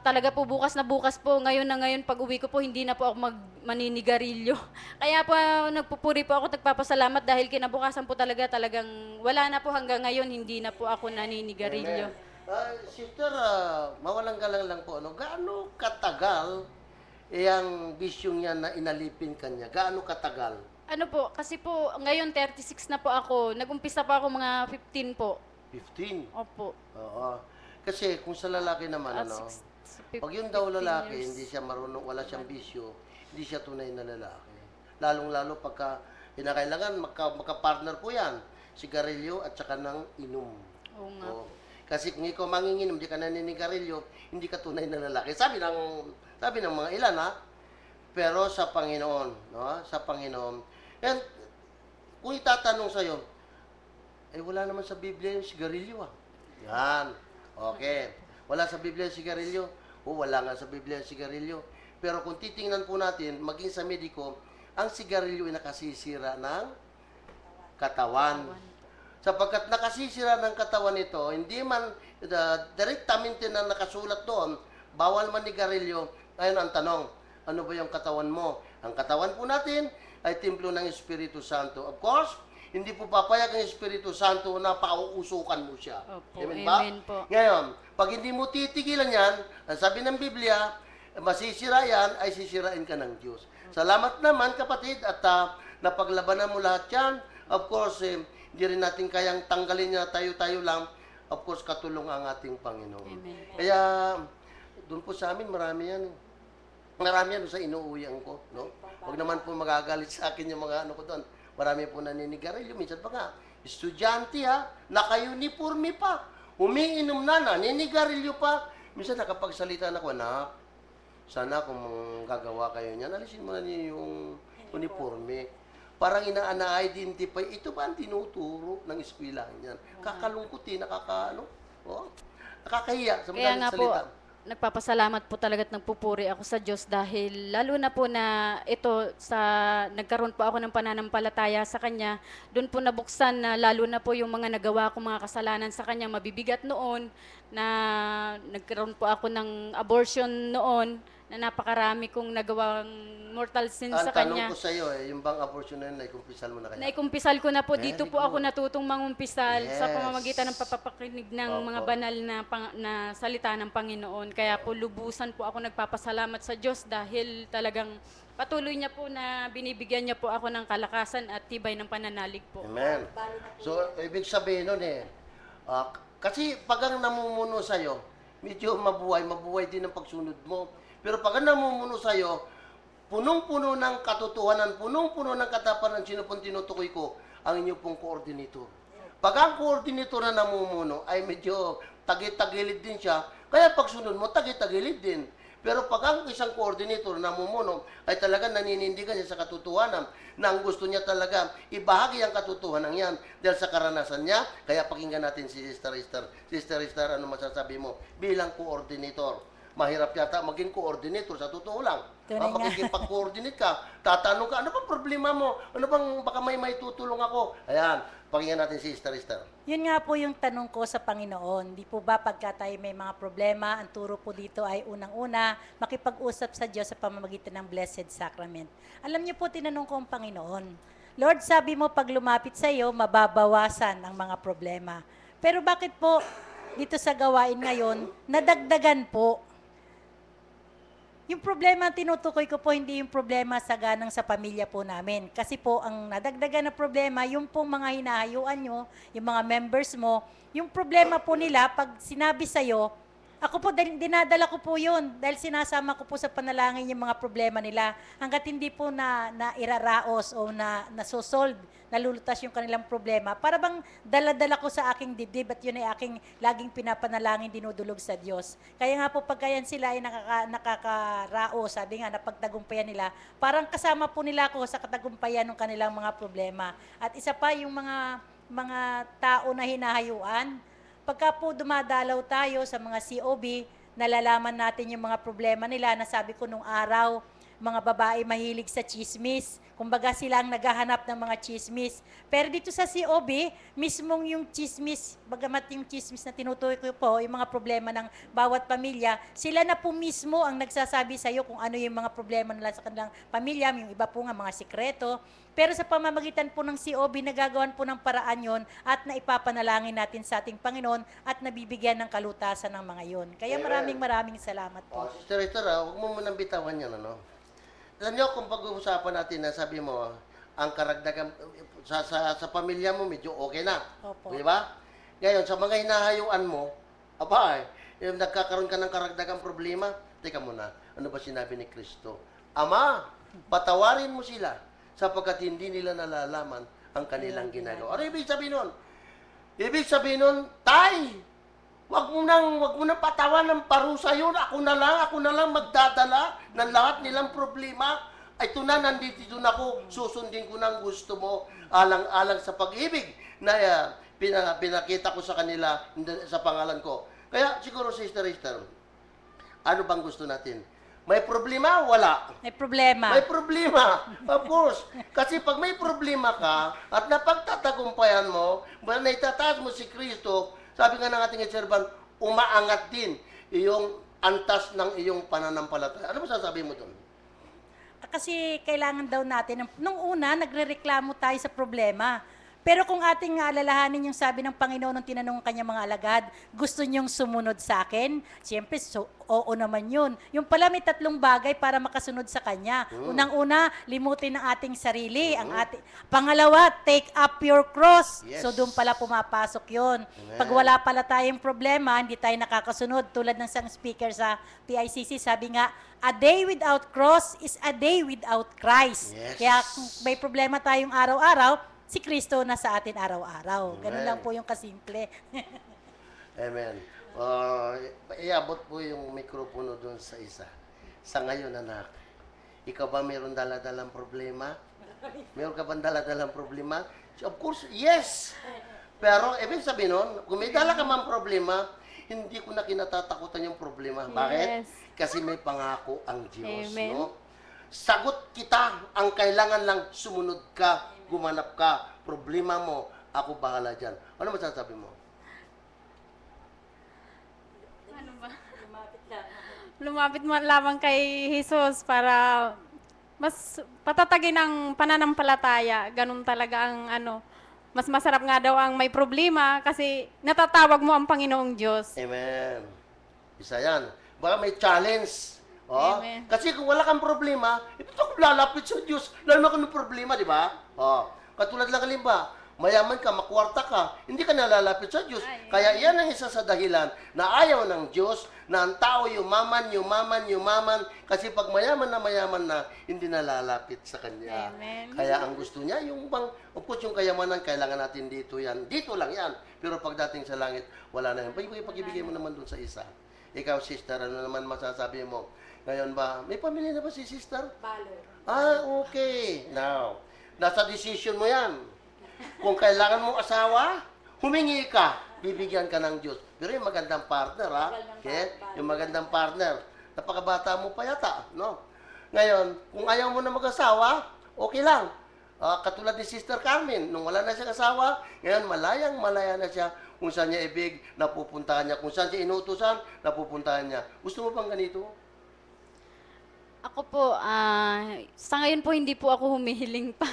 Talaga po bukas na bukas po, ngayon na ngayon, pag uwi ko po, hindi na po ako maninigarilyo. Kaya po, nagpupuri po ako, nagpapasalamat dahil kinabukasan po talagang wala na po hanggang ngayon, hindi na po ako naninigarilyo. Sister, mawalang galang lang po, gaano katagal ang bisyong yan na inalipin kanya? Gaano katagal? Ano po, kasi po, ngayon 36 na po ako. Nag-umpisa pa ako mga 15 po. 15? Opo. Oo. Kasi kung sa lalaki naman, pag yung daw lalaki, hindi siya marunong, wala siyang bisyo, hindi siya tunay na lalaki. Lalong-lalo pagka kinakailangan, magka-partner po yan, sigarilyo at saka ng inom. Oo nga. Oo. Kasi kung ikaw manginginom, di ka naninigarilyo, hindi ka tunay na lalaki. Sabi ng mga ilan, pero sa Panginoon, sa Panginoon. And kung itatanong sa'yo, wala naman sa Biblia yung sigarilyo, Yan. Okay. Wala sa Biblia yung sigarilyo? Wala nga sa Biblia yung sigarilyo. Pero kung titingnan po natin, maging sa mediko, ang sigarilyo ay nakasisira ng katawan. Sapagkat nakasisira ng katawan ito, hindi man direktamente na nakasulat doon, bawal manigarilyo. Ngayon ang tanong, ano ba yung katawan mo? Ang katawan po natin ay templo ng Espiritu Santo. Of course, hindi po papayag ang Espiritu Santo na pauusukan mo siya. Opo, Amen ba? amen po. Ngayon, pag hindi mo titigilan yan, ang sabi ng Biblia, masisira yan, ay sisirain ka ng Diyos. Salamat naman kapatid at napaglabanan mo lahat yan. Of course, hindi rin natin kayang tanggalin niya tayo-tayo lang. Of course, katulong ang ating Panginoon. Amen. Kaya, doon po sa amin, marami yan. Marami yan sa inuuwian ko. No? Huwag naman po magagalit sa akin yung mga ko doon. Marami po naninigarilyo. Minsan pa nga, estudyante naka-uniforme pa. Umiinom na, naninigarilyo pa. Minsan nakapagsalita na ako, anak, sana kung gagawa kayo niyan, alisin mo na niyo yung uniforme. Parang ina-identify, ito ba ang tinuturo ng eskwelahan yan? Kakalungkutin, nakakahiya sa Kaya madaling nga po, salita. nagpapasalamat po talaga at nagpupuri ako sa Diyos dahil lalo na po na ito nagkaroon po ako ng pananampalataya sa Kanya, doon po nabuksan na lalo na po yung mga nagawa kong mga kasalanan sa Kanya mabibigat noon, na nagkaroon po ako ng abortion noon, na napakarami kong nagawang mortal sin Ang sa tanong Kanya. ko sa iyo, yung bang abortion na yun, naikumpisal mo na kaya? Naikumpisal ko na po. Very Dito po ako good. natutong mangumpisal sa Yes. pamamagitan ng papapakinig ng mga Opo. banal na salita ng Panginoon. Kaya po lubusan po ako nagpapasalamat sa Diyos dahil talagang patuloy niya po na binibigyan niya po ako ng kalakasan at tibay ng pananalig po. Amen. So, ibig sabihin nun kasi pag ang namumuno sa'yo, medyo mabuhay din ang pagsunod mo. Pero pag ang namumuno sa'yo, punong-puno ng katotohanan, punong-puno ng katapan ng sino pong tinutukoy ko, ang inyo pong coordinator. Pag ang coordinator na namumuno ay medyo tagit-tagilid din siya, kaya pagsunod mo, tagit-tagilid din. Pero pag ang isang coordinator na namumuno ay talaga naninindigan niya sa katotohanan na ang gusto niya talaga ibahagi ang katotohanan yan dahil sa karanasan niya, kaya pakinggan natin si Sister Esther. Sister Esther, ano masasabi mo bilang coordinator? Mahirap yata maging coordinator, sa totoo lang. Tunay nga. Makikipag-coordinate ka, tatanong ka, ano bang problema mo? Ano bang baka may tutulong ako? Ayan, pakinggan natin si Sister Esther. Yun nga po yung tanong ko sa Panginoon. Di po ba pagka tayo may mga problema, ang turo po dito ay unang-una, makipag-usap sa Diyos sa pamamagitan ng Blessed Sacrament. Alam niyo po, tinanong ko ang Panginoon, Lord, sabi mo pag lumapit sa iyo, mababawasan ang mga problema. Pero bakit po dito sa gawain ngayon, nadagdagan po? Yung problema tinutukoy ko po, hindi yung problema sa ganang sa pamilya po namin. Kasi po, ang nadagdagan na problema, yung pong mga hinahayuan nyo, yung mga members mo, yung problema po nila, pag sinabi sa'yo, Ako po, dinadala ko po yun dahil sinasama ko po sa panalangin yung mga problema nila. Hanggat hindi po na iraraos o nasosolve, nalulutas yung kanilang problema, para bang dala-dala ko sa aking dibdib at yun ay aking laging pinapanalangin, dinudulog sa Diyos. Kaya nga po pagka yan sila ay nakakaraos, sabi nga, napagtagumpayan nila, parang kasama po nila ako sa katagumpayan ng kanilang mga problema. At isa pa yung mga tao na hinahayuan, pagka po dumadalaw tayo sa mga COB, nalalaman natin yung mga problema nila. Nasabi ko nung araw, mga babae mahilig sa chismis. Kumbaga sila ang naghahanap ng mga chismis. Pero dito sa COB, mismong yung chismis, bagamat yung chismis na tinutukoy ko po, yung mga problema ng bawat pamilya, sila na po mismo ang nagsasabi sa iyo kung ano yung mga problema nila sa kanilang pamilya, yung iba po nga mga sikreto. Pero sa pamamagitan po ng COB, nagagawan po ng paraan yon at naipapanalangin natin sa ating Panginoon at nabibigyan ng kalutasan ng mga yon. Kaya maraming salamat po. Sister Esther, huwag mo munang bitawan yan, ano? Alam niyo, kung pag-uusapan natin na sabi mo, ang karagdagan, sa pamilya mo, medyo okay na. Opo. Di ba? Ngayon, sa mga hinahayuan mo, yung nagkakaroon ka ng karagdagang problema, teka muna, ano ba sinabi ni Kristo? Ama, patawarin mo sila sapagkat hindi nila nalalaman ang kanilang ginagawa. Ano ibig sabihin nun? Ibig sabihin nun, tay, wag mo nang patawan ng parusa yun. Ako na lang magdadala ng lahat nilang problema. Ay, ito na, nandito na ako. Susundin ko ng gusto mo alang-alang sa pag-ibig na pinakita ko sa kanila sa pangalan ko. Kaya siguro, Sister Esther, ano bang gusto natin? May problema? Wala. May problema. May problema. Of course. Kasi pag may problema ka at napagtatagumpayan mo, naitataas mo si Kristo, sabi nga ng ating servant, umaangat din iyong antas ng iyong pananampalataya. Ano masasabi mo doon? Kasi kailangan daw natin, nung una, nagrereklamo tayo sa problema. Pero kung ating alalahanin yung sabi ng Panginoon nung tinanong ang kanyang mga alagad, gusto niyong sumunod sa akin? Siyempre, oo naman yun. Yung pala may 3 bagay para makasunod sa kanya. Unang-una, limutin ang ating sarili. Pangalawa, take up your cross. Yes. So doon pala pumapasok yun. Pag wala pala tayong problema, hindi tayo nakakasunod. Tulad ng isang speaker sa PICC, sabi nga, a day without cross is a day without Christ. Yes. Kaya kung may problema tayong araw-araw, si Kristo na sa atin araw-araw. Ganun lang po yung kasimple. Amen. Iabot po yung mikropono doon sa isa. Sa ngayon, anak, ikaw ba mayroon dala-dalang problema? Mayroon ka bang dala-dalang problema? Of course, yes! Pero, ibig sabihin nun, kung may dala ka mang problema, hindi ko na kinatatakutan yung problema. Bakit? Yes. Kasi may pangako ang Diyos. Amen. No? Sagot kita, ang kailangan lang sumunod ka, gumanap ka, problema mo, ako bahala dyan. Ano masasabi mo? Ano ba? Lumapit mo lamang kay Jesus para mas patatagin ang pananampalataya. Ganun talaga ang mas masarap nga daw ang may problema kasi natatawag mo ang Panginoong Diyos. Amen. Isa yan. Baka may challenge. Amen. Kasi kung wala kang problema, ito ako lalapit sa Diyos. Lalo na kung may problema, di ba? Katulad lang kalimba, mayaman ka, makwarta ka, hindi ka nalalapit sa Diyos. Kaya yan ang isa sa dahilan na ayaw ng Diyos na ang tao yumaman. Kasi pag mayaman na, hindi nalalapit sa Kanya. Amen. Kaya ang gusto niya, yung bang, of course, yung kayamanan, kailangan natin dito yan. Dito lang yan. Pero pagdating sa langit, wala na yan. Pag-ibigay mo naman dun sa isa. Ikaw, sister, ano naman masasabi mo? Ngayon ba, may pamilya na ba si sister? Okay. Now, nasa decision mo yan. Kung kailangan mo asawa, humingi ka, bibigyan ka ng Diyos. Pero yung magandang partner, ha? Okay? Yung magandang partner. Napakabata mo pa yata, no? Ngayon, kung ayaw mo na mag-asawa, okay lang. Katulad ni Sister Carmen, nung wala na siyang asawa, ngayon malaya na siya. Kung saan niya ibig, napupuntahan niya. Kung saan siya inutusan, napupuntahan niya. Gusto mo bang ganito? Ako po, sa ngayon po hindi po ako humihiling pa.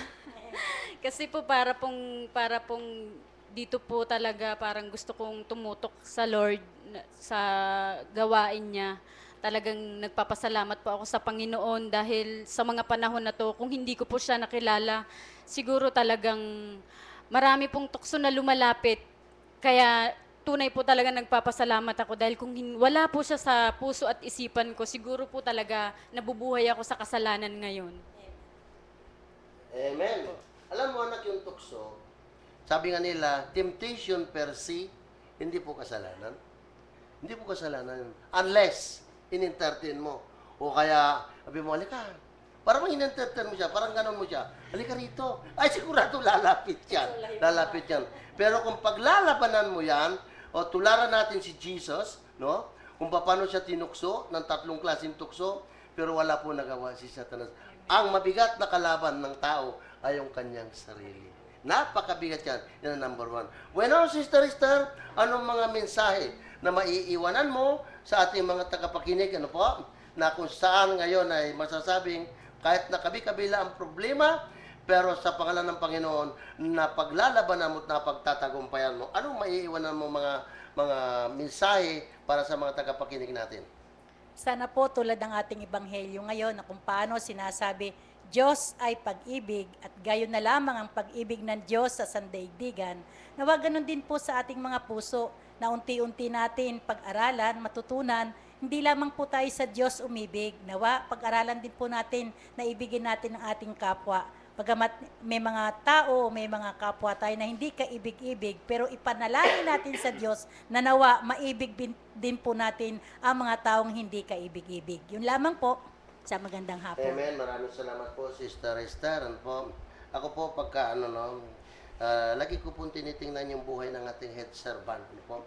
Kasi po para pong dito po talaga parang gusto kong tumutok sa Lord sa gawain niya. Talagang nagpapasalamat po ako sa Panginoon dahil sa mga panahon na to, kung hindi ko po siya nakilala, siguro talagang marami pong tukso na lumalapit. Kaya tunay po talaga nagpapasalamat ako dahil kung wala po siya sa puso at isipan ko, siguro po talaga nabubuhay ako sa kasalanan ngayon. Amen. Alam mo anak yung tukso, sabi nga nila, temptation per se, hindi po kasalanan. Hindi po kasalanan yun. Unless, in-entertain mo. O kaya, sabi mo, halika. Parang in-entertain mo siya, parang ganon mo siya. Halika rito. Ay, sigurado lalapit yan. Lalapit yan. Pero kung paglalabanan mo yan, o tularan natin si Jesus, no? Kung paano siya tinukso, ng 3 klaseng tukso, pero wala po nagawa si Satanas. Ang mabigat na kalaban ng tao ay yung kanyang sarili. Napakabigat yan. Yan ang number 1. Bueno, Sister Esther, anong mga mensahe na maiiwanan mo sa ating mga tagapakinig, ano po? Na kung saan ngayon ay masasabing kahit na kabi-kabila ang problema, pero sa pangalan ng Panginoon, na paglalabanan mo at napagtatagumpayan mo, anong maiiwanan mo mga mensahe para sa mga tagapakinig natin? Sana po tulad ng ating ebanghelyo ngayon na kung paano sinasabi, Diyos ay pag-ibig at gayon na lamang ang pag-ibig ng Diyos sa sandaigdigan. Nawa ganun din po sa ating mga puso na unti-unti natin pag-aralan, matutunan, hindi lamang po tayo sa Diyos umibig. Nawa, pag-aralan din po natin na ibigin natin ang ating kapwa. Pagamat may mga tao, may mga kapwa tayo na hindi kaibig-ibig, pero ipanalangin natin sa Diyos na nawa maibig din po natin ang mga taong hindi kaibig-ibig. Yun lamang po. Sa magandang hapon. Amen. Maraming salamat po, Sister Esther. Ano po? Ako po, pagka lagi ko po tinitingnan yung buhay ng ating head servant. Ano po?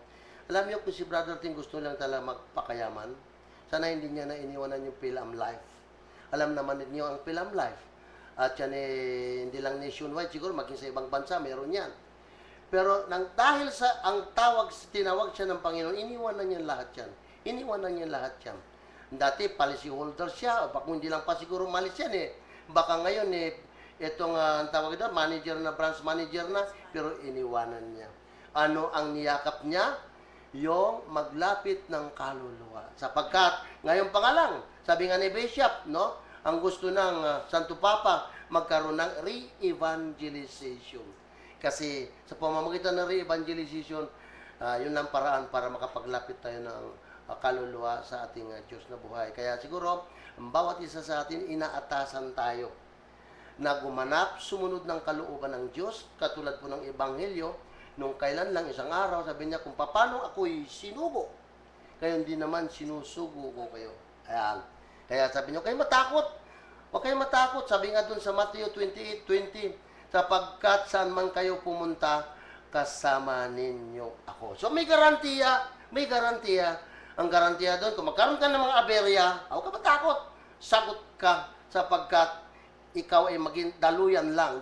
Alam niyo, kung si Brother Ting gusto lang talaga magpakayaman, sana hindi niya na iniwanan yung Philam Life. Alam naman niyo ang Philam Life. At yan hindi lang nationwide, siguro maging sa ibang bansa, meron yan. Pero dahil sa ang tinawag siya ng Panginoon, iniwanan niya lahat yan. Iniwanan niya lahat yan. Dati, policy holder siya, o kung hindi lang pa siguro malis yan Baka ngayon itong ang tawag ito, manager na, branch manager na, pero iniwanan niya. Ano ang niyakap niya? Yung maglapit ng kaluluwa. Sapagkat, ngayon pa nga lang, sabi nga ni Bishop, no? Ang gusto ng Santo Papa, magkaroon ng re-evangelization. Kasi sa pamamagitan ng re-evangelization, yun ang paraan para makapaglapit tayo ng kaluluwa sa ating Diyos na buhay. Kaya siguro, ang bawat isa sa atin, inaatasan tayo na gumanap, sumunod ng kalooban ng Diyos, katulad po ng Ebanghelyo, nung kailan lang isang araw, sabi niya, kung paano ako'y sinugo, kayo hindi naman sinusugo ko kayo. Ayan. Kaya sabi niyo, kayo matakot. Huwag kayo matakot. Sabi nga dun sa Matthew 28:20, sapagkat saan man kayo pumunta, kasama ninyo ako. So may garantiya, ang garantiya doon, kung magkaroon ka ng mga aberya, huwag ka matakot. Sagot ka sapagkat ikaw ay maging daluyan lang.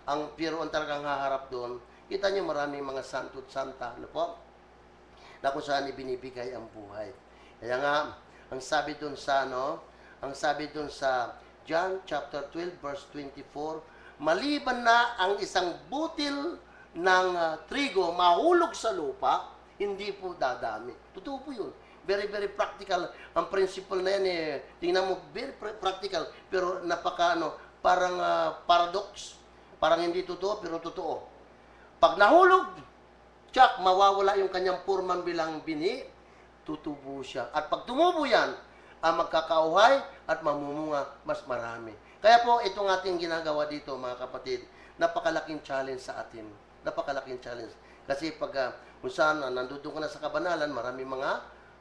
Ang pero ang talagang haharap doon, kita niyo maraming mga santo at santa, ano po? Na kung saan ibinibigay ang buhay. Kaya nga, ang sabi doon sa John chapter 12 verse 24, maliban na ang isang butil ng trigo mahulog sa lupa, hindi po dadami. Totoo po yun. Very, very practical. Ang principle na yan, tingnan mo, very practical, pero parang paradox. Parang hindi totoo, pero totoo. Pag nahulog, tsak, mawawala yung kanyang purman bilang bini, tutubo siya. At pag tumubo yan, magkakauhay at mamumunga mas marami. Kaya po, itong ating ginagawa dito, mga kapatid, napakalaking challenge sa atin. Napakalaking challenge. Kasi pag kung saan nandun ka na sa kabanalan, marami mga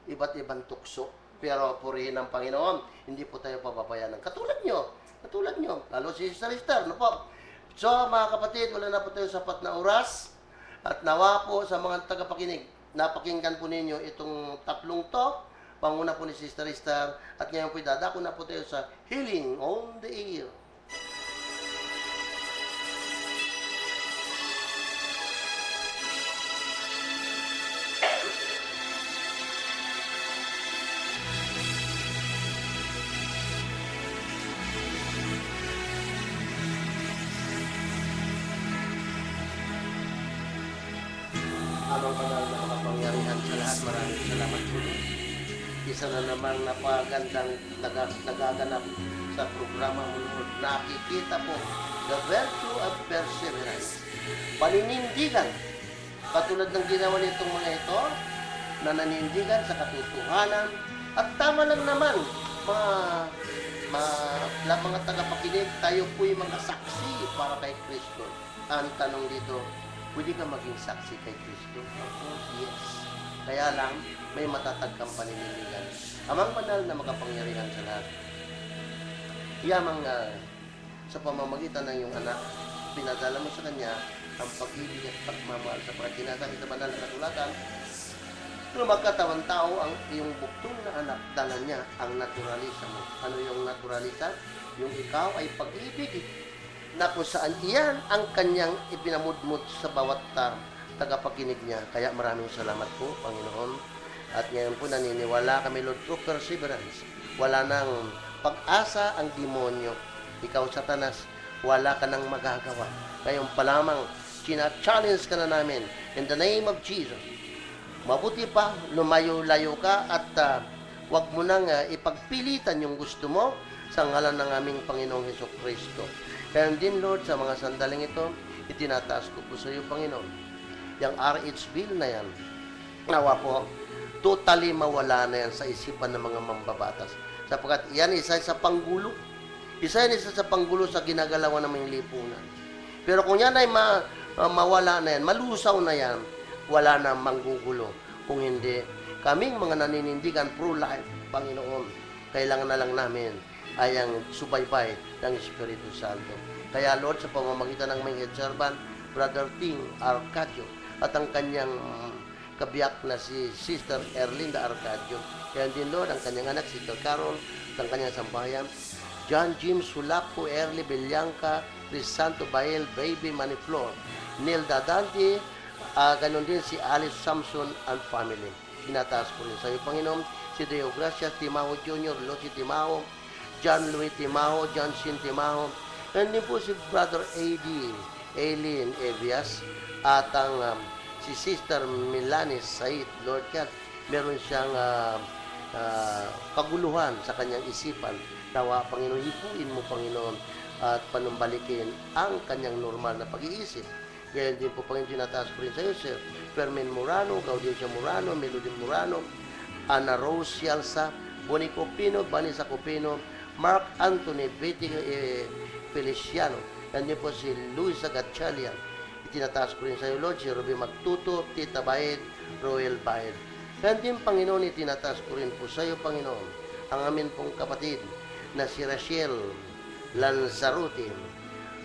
iba't ibang tukso. Pero purihin ng Panginoon, hindi po tayo pababayanan. Katulad nyo, lalo si Sister Esther, no po? So, mga kapatid, wala na po tayo sapat na oras. At nawa po sa mga tagapakinig, napakinggan po ninyo itong tatlong to. Panguna po ni Sister Esther. At ngayon po, dadako na po tayo sa Healing on the Air. Amang banal na makapangyarihan sa lahat, maraming salamat po. Isa na namang napagandang nagaganap sa programa mo. Nakikita po the virtue of perseverance, paninindigan Katulad ng ginawa nitong mga ito, na nanindigan sa katotohanan, at tama lang naman, mga tagapakinig, tayo po'y mga saksi para kay Kristo. Ang tanong dito, pwede ka maging saksi kay Kristo? Of course, yes. Kaya lang, may matatag kang paninindigan. Amang banal na makapangyarihan sa lahat. Yamang sa pamamagitan ng iyong anak, pinadala mo sa kanya ang pag-ibig at pagmamahal sa pagkinasabi sa banal na kasulatan. Kung magkatawang tao ang iyong buktong na anak, dala niya ang naturalisa mo. Ano yung naturalisa? Yung ikaw ay pag-ibig na kung saan iyan ang kanyang ipinamudmud sa bawat tagapakinig niya. Kaya maraming salamat po, Panginoon. At ngayon po naniniwala kami, Lord, through perseverance. Wala nang pag-asa ang demonyo. Ikaw, Satanas, wala ka nang magagawa. Ngayon pa lamang, challenge ka na namin in the name of Jesus. Mabuti pa, lumayo-layo ka at wag mo nang ipagpilitan yung gusto mo sa ngalan ng aming Panginoong Hesukristo. Kaya din, Lord, sa mga sandaling ito, itinataas ko po sa iyo, Panginoon. Yung RH bill na yan, nawa po, totally mawala na yan sa isipan ng mga mambabatas. Sapagkat yan isa sa panggulo. Isa sa panggulo sa ginagalawan ng mga lipunan. Pero kung yan ay mawala na yan, malusaw na yan, wala na manggugulo. Kung hindi, kaming mga naninindigan pro-life, Panginoon, kailangan na lang namin ay ang subaybay ng Espiritu Santo. Kaya Lord, sa pamamagitan ng mga servant, Brother Ting Arcadio, at ang kanyang kabiyak na si Sister Erlinda Arcadio, kaya din Lord, ang kanyang anak, Sister Carol, at ang kanyang sambahayan, John James Sulapo, Erly Bellanca, Crisanto Bael, Baby Maniflor, Neil Dadante, ganon din si Alice Samson and family. Tinataas ko rin sa iyo, Panginoon, si Deo Gracias Timaho Jr., Lucy Timaho, John Louis Timaho, John Shin Timaho, and din po si Brother A.D. Aileen Evias, at ang si Sister Milanes Said, Lord God, meron siyang kaguluhan sa kanyang isipan. Nawa, Panginoon, hipuin mo, Panginoon, at panumbalikin ang kanyang normal na pag-iisip. Kaya din po, Panginoon, tinataas ko rin sa iyo, Sir Fermin Murano, Gaudencio Murano, Melody Murano, Ana Rose Yalsa, Bonico Pino, Vanessa Copino, Mark Anthony, Betty Feliciano, nandiyan po si Luisa Gatchalian. Itinataas ko rin sa iyo, Lord, si Ruby Magtuto, Tita Baed, Royal Baed. Kaya din, Panginoon, itinataas ko rin po sa iyo, Panginoon, ang amin pong kapatid na si Rachel Lanzarote.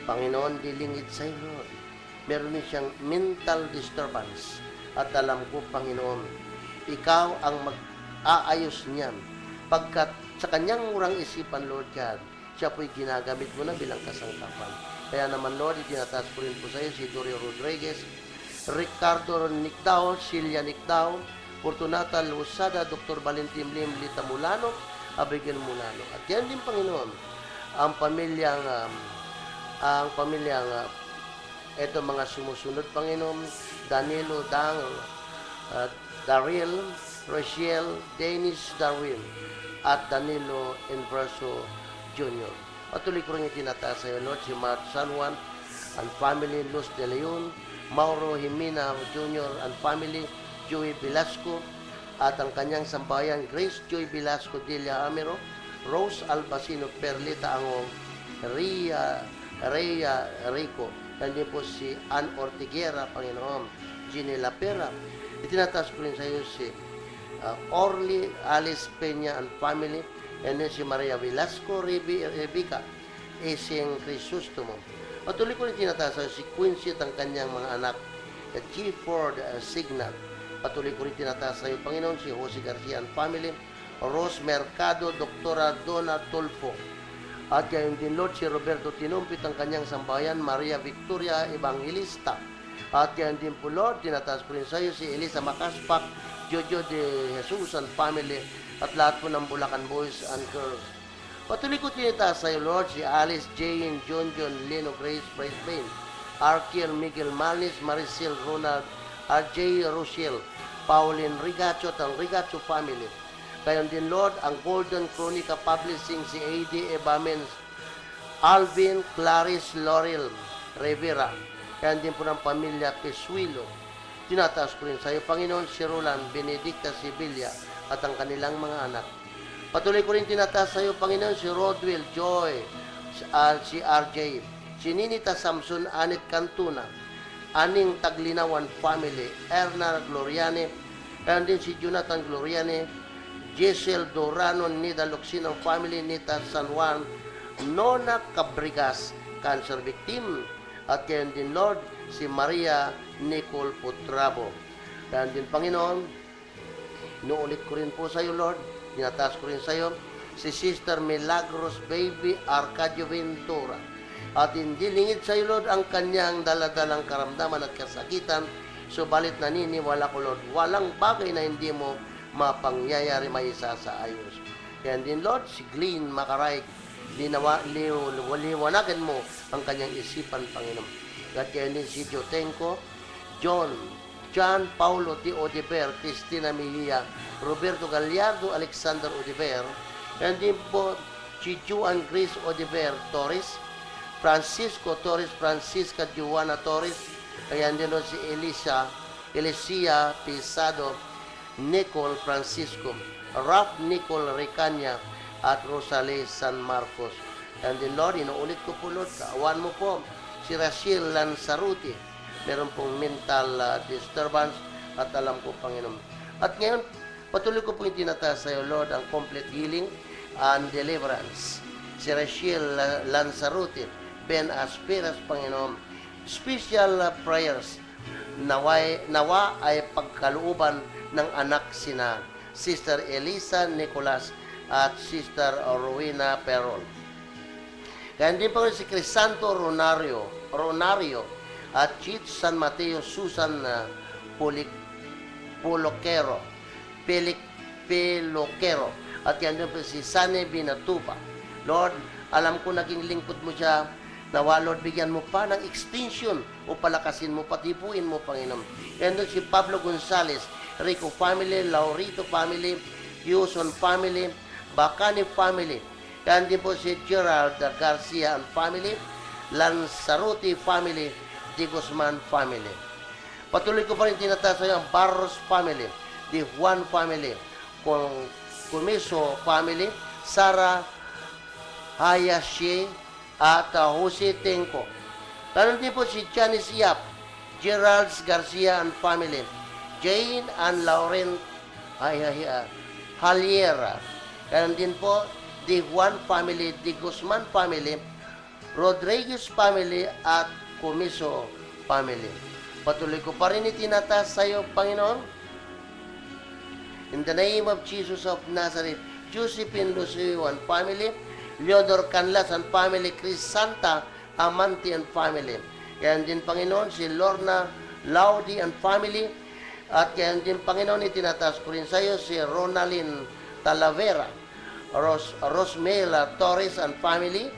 Panginoon, dilingid sa iyo, Lord. Meron din siyang mental disturbance. At alam ko, Panginoon, ikaw ang mag-aayos niyan. Pagkat sa kanyang murang isipan, Lord God, siya po'y ginagamit mo na bilang kasangkapan. Kaya naman, Lord, itinataas ko rin po sa iyo si Dorio Rodriguez, Ricardo Nicdao, Celia Nicdao, Fortunata Lusada, Dr. Valentin Lim, Lita Mulano, Abigail Mulano. At yan din, Panginoon, ang pamilyang ito mga sumusunod, Panginoon, Danilo Dang, Daryl, Rochelle, Dennis Darwin, at Danilo Inverso Jr. Patuloy ko rin itinataas sa iyo, Lord, si Mark San Juan and family, Luz de Leon, Mauro Jimena Jr. and family, Joey Velasco, at ang kanyang sambayan, Grace Joy Velasco Delia Amero, Rose Albacino Perlita Angong, Rhea Rico, nandiyan po si Ann Ortiguera, Panginoon, Ginny Lapera. Itinataas ko rin sa iyo si Orly Alice Peña and family, and then si Maria Velasco Rebica, Esing Crisostomo. Patuloy ko rin itinataas sa iyo si Quincy at ang kanyang mga anak, G. Ford Signal. Patuloy ko rin itinataas sa iyo, Panginoon, si Jose Garcia and family, Rose Mercado, Doktora Donna Tulfo. At gayon din, Lord, si Roberto Tinumpit, ang kanyang sambayan, Maria Victoria Evangelista. At gayon din po, Lord, tinataas ko rin sa iyo si Elisa Macaspac, Jojo de Jesus and family, at lahat po ng Bulacan Boys and Girls. Patuloy ko tinataas sa iyo, Lord, si Alice Jane, John, Leno Grace, Praise Bain, Arkiel Miguel Malis, Maricel Ronald, R.J. Rochelle, Pauline Rigacho at ang Rigacho family. Gayon din, Lord, ang Golden Chronica Publishing, si A.D. Ebamens, Alvin Clarice Laurel Rivera. Gayon din po ng pamilya Pesuilo. tinataas ko rin sa iyo, Panginoon, si Roland, Benedicta, Sibilia, at ang kanilang mga anak. Patuloy ko rin tinataas sa iyo, Panginoon, si Rodwell, Joy, si RJ, si Ninita Samson, Anit Cantuna, Aning Taglinawan family, Erna Gloriane, and din si Jonathan Gloriane, Giselle Dorano, Nida Luxino family, Nita San Juan, Nona Cabrigas, cancer victim, at yan din, Lord, si Maria Nicole Putrabo. Dan din, Panginoon, inuulit ko rin po sa iyo, Lord, tinataas ko rin sa iyo, si Sister Milagros Baby Arcadio Ventura. At hindi lingid sa iyo, Lord, ang kanyang daladalang karamdaman at kasakitan, subalit naniniwala ko, Lord, walang bagay na hindi mo mapangyayari may isa sa ayos. Kaya din, Lord, si Glenn Macaray, liwanagan mo ang kanyang isipan, Panginoon. At kaya din si Jotenko, John Paulo T. Odiver, Cristina Mejia, Roberto Gallardo, Alexander Odiver, and din po si Juan Grace Odiver Torres, Francisco Torres, Francisca Juana Torres, kaya din si Elicia Pisado, Nicole Francisco, Ralph Nicole Recanya, at Rosalie San Marcos. And then, Lord, inuulit ko po, Lord, kaawan mo po si Rachel Lanzaruti, meron pong mental disturbance, at alam ko, Panginoon. At ngayon, patuloy ko pong itinataas sa iyo, Lord, ang complete healing and deliverance. Si Rachel Lanzaruti, Ben Asperas, Panginoon, special prayers, nawa ay pagkalooban ng anak sina Sister Elisa Nicolas at Sister Rowena Perol. Kaya hindi pa rin si Crisanto Ronario at Chit San Mateo Susan Pelokero at yan din pa si Sane Binatupa. Lord, alam ko naging lingkod mo siya. Nawa, Lord, bigyan mo pa ng extension o palakasin mo, patipuin mo, Panginoon. Yan doon si Pablo Gonzales, Rico family, Laurito family, Yuson family, Bacani family. Yan din po si Gerald Garcia and family, Lanzarote family, Di Guzman family. Patuloy ko pa rin tinataas sa iyo ang Barros family, Di Juan family, Kumiso family, Sara Hayashi, at Jose Tenco. Ganon din po si Janice Yap, Gerald Garcia and family, Jane and Lauren Haliera. Ganon din po Di Juan family, Di Guzman family, Rodriguez family, at Comiso family. Patuloy ko pa rin itinataas sa iyo, Panginoon. In the name of Jesus of Nazareth, Josephine Lucio and family, Leodor Canlas and family, Chris Santa Amante and family. Kaya din, Panginoon, si Lorna Laudi and family. At kaya din, Panginoon, itinataas ko rin sa iyo si Ronalyn Talavera, Rosmela Torres and family,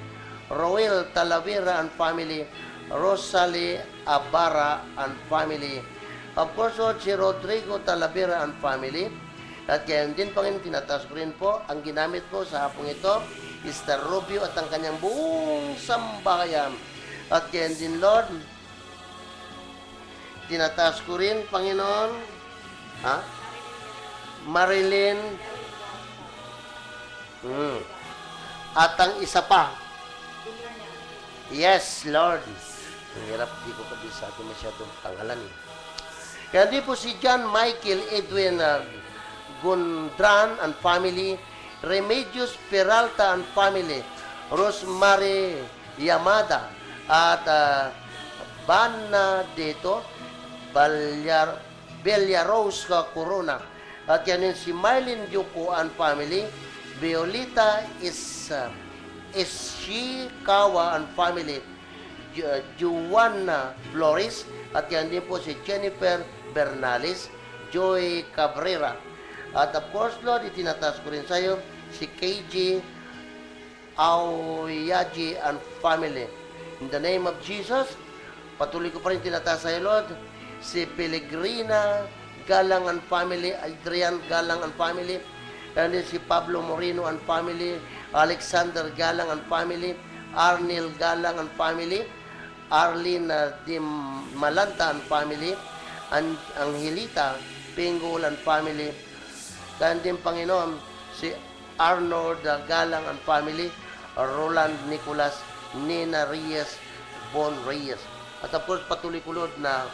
Roel Talavera and family, Rosalie Abara and family. Of course, si Rodrigo Talavera and family. At kaya din, Panginoon, tinataas ko rin po ang ginamit po sa hapong ito, Mr. Rubio at ang kanyang buong sambahayan. At kaya din, Lord, tinataas ko rin, Panginoon, Marilyn, at ang isa pa. Yes, Lord. Ang hirap, di ko kabisado masyadong pangalan. Kaya di po si John Michael Edwin Gondran and family, Remedios Peralta and family, Rosemary Yamada, at Bernadetto Bellarose Corona. At yan din si Mylene Yuko and family, Violeta Ishikawa and family, Juana Flores. At yan din po si Jennifer Bernales, Joy Cabrera. At of course, Lord, itinataas ko rin sa iyo si KG Aoyaji and family. In the name of Jesus, patuloy ko pa rin tinataas sa iyo, Lord, si Pellegrina Galang and family, Adrian Galang and family, and si Pablo Moreno and family, Alexander Galang and family, Arnel Galang and family, Arlene Di Malanta and family, Angelita Pingulan family. Kaya din, Panginoon, si Arnold Galang and family, Roland Nicolas, Nina Reyes, Bon Reyes. At of course, patuloy ko, Lord, na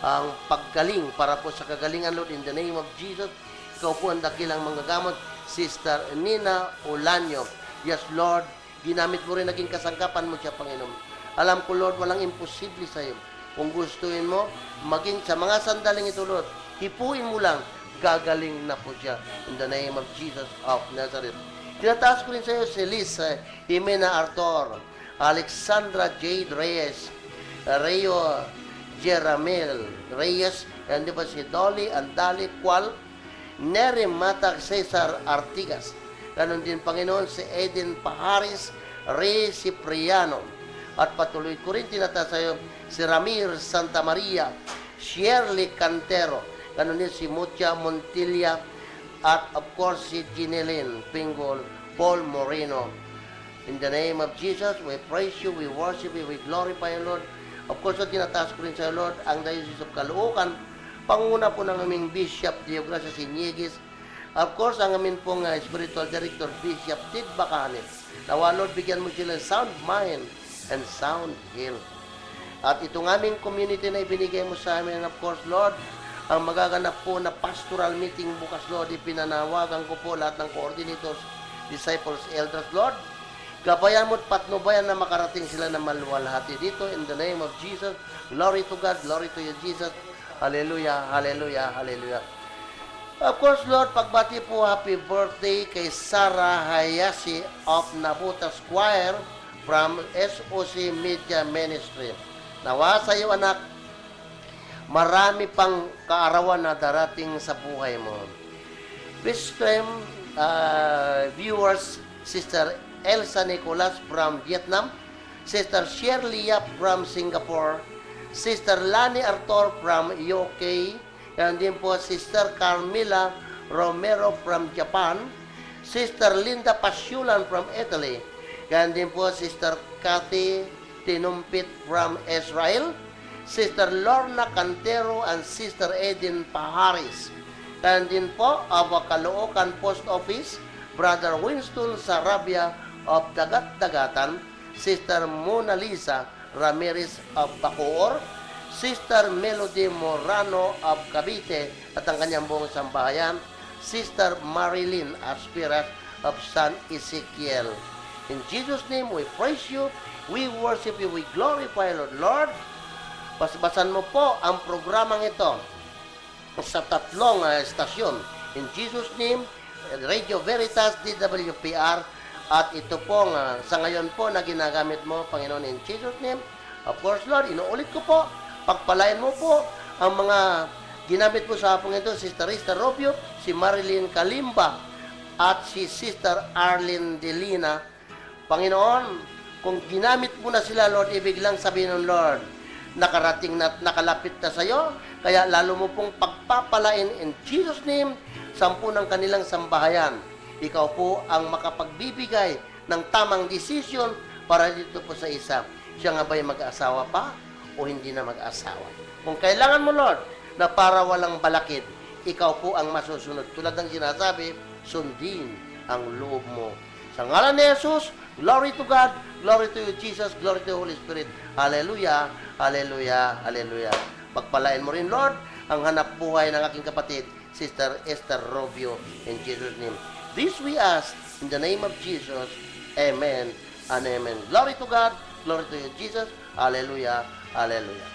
ang paggaling para po sa kagalingan, Lord, in the name of Jesus. Ikaw po ang dakilang manggagamot, Sister Nina Olanyo. Yes, Lord, ginamit mo rin, naging kasangkapan mo siya, Panginoon. Alam ko, Lord, walang imposible sa iyo. Kung gustuin mo, maging sa mga sandaling ito, Lord, hipuin mo lang, gagaling na po siya. In the name of Jesus of Nazareth. Tinataas ko rin sa iyo si Liz Jimena Arthur, Alexandra Jade Reyes, Rayo Jeramel Reyes, and di ba si Dolly Andali Cual, Neri Mata Cesar Artigas. Ganon din, Panginoon, si Eden Paharis, Rey Cipriano. At patuloy ko rin tinataas sa iyo si Ramir Santa Maria, Shirley Cantero, ganon din si Mucha Montilla, at of course si Ginelyn Pingol, Paul Moreno. In the name of Jesus, we praise you, we worship you, we glorify you, Lord. Of course, tinataas ko rin sa iyo, Lord, ang Diocese of Caloocan, panguna po ng aming Bishop Diogracia Sinyegis. Of course, ang aming pong Spiritual Director, Bishop Tid Bacanes. Nawa, Lord, bigyan mo sila sound mind and sound health. At itong aming community na ibinigay mo sa amin, of course, Lord, ang magaganap po na pastoral meeting bukas, Lord, ipinanawagan ko po lahat ng coordinators, disciples, elders, Lord. Gabayan mo at patnubayan na makarating sila na maluwalhati dito in the name of Jesus. Glory to God, glory to you, Jesus. Hallelujah, hallelujah, hallelujah. Of course, Lord, pagbati po, happy birthday kay Sarah Hayashi of Nabuta Squire from SOC Media Ministry. Nawa sa iyo, anak, marami pang kaarawan na darating sa buhay mo. This time, viewers, Sister Elsa Nicolas from Vietnam, Sister Shirley Yap from Singapore, Sister Lani Arthur from UK, and din po Sister Carmela Romero from Japan, Sister Linda Pasyulan from Italy, and din po Sister Cathy Tinumpit from Israel, Sister Lorna Cantero and Sister Edin Paharis, and din po Ava Caloocan Post Office, Brother Winston Sarabia of Dagat-Dagatan, Sister Mona Lisa Ramirez of Bacoor, Sister Melody Morano of Cavite at ang kanyang buong sambahayan, Sister Marilyn Aspiras of San Ezekiel. In Jesus' name, we praise you, we worship you, we glorify you, Lord. Basbasan mo po ang programang ito sa tatlong estasyon. In Jesus' name, Radio Veritas, DWPR, at ito pong sa ngayon po na ginagamit mo, Panginoon, in Jesus' name. Of course, Lord, inuulit ko po, pagpalain mo po ang mga ginamit mo sa hapong ito, Sister Rista Robio, si Marilyn Kalimba, at si Sister Arlene Delina. Panginoon, kung ginamit mo na sila, Lord, ibig lang sabihin ng Lord, nakarating na, nakalapit na sa iyo, kaya lalo mo pong pagpapalain in Jesus' name, 10 ng kanilang sambahayan. Ikaw po ang makapagbibigay ng tamang desisyon para dito po sa isa. Siya nga ba'y mag-asawa pa o hindi na mag-asawa? Kung kailangan mo, Lord, na para walang balakid, ikaw po ang masusunod. Tulad ng sinasabi, sundin ang loob mo. Sa ngalan ni Jesus, glory to God, glory to you, Jesus, glory to the Holy Spirit. Hallelujah, hallelujah, hallelujah. Pagpalain mo rin, Lord, ang hanap buhay ng aking kapatid, Sister Esther Robio, in Jesus' name. This we ask in the name of Jesus. Amen and amen. Glory to God, glory to you, Jesus. Hallelujah, hallelujah.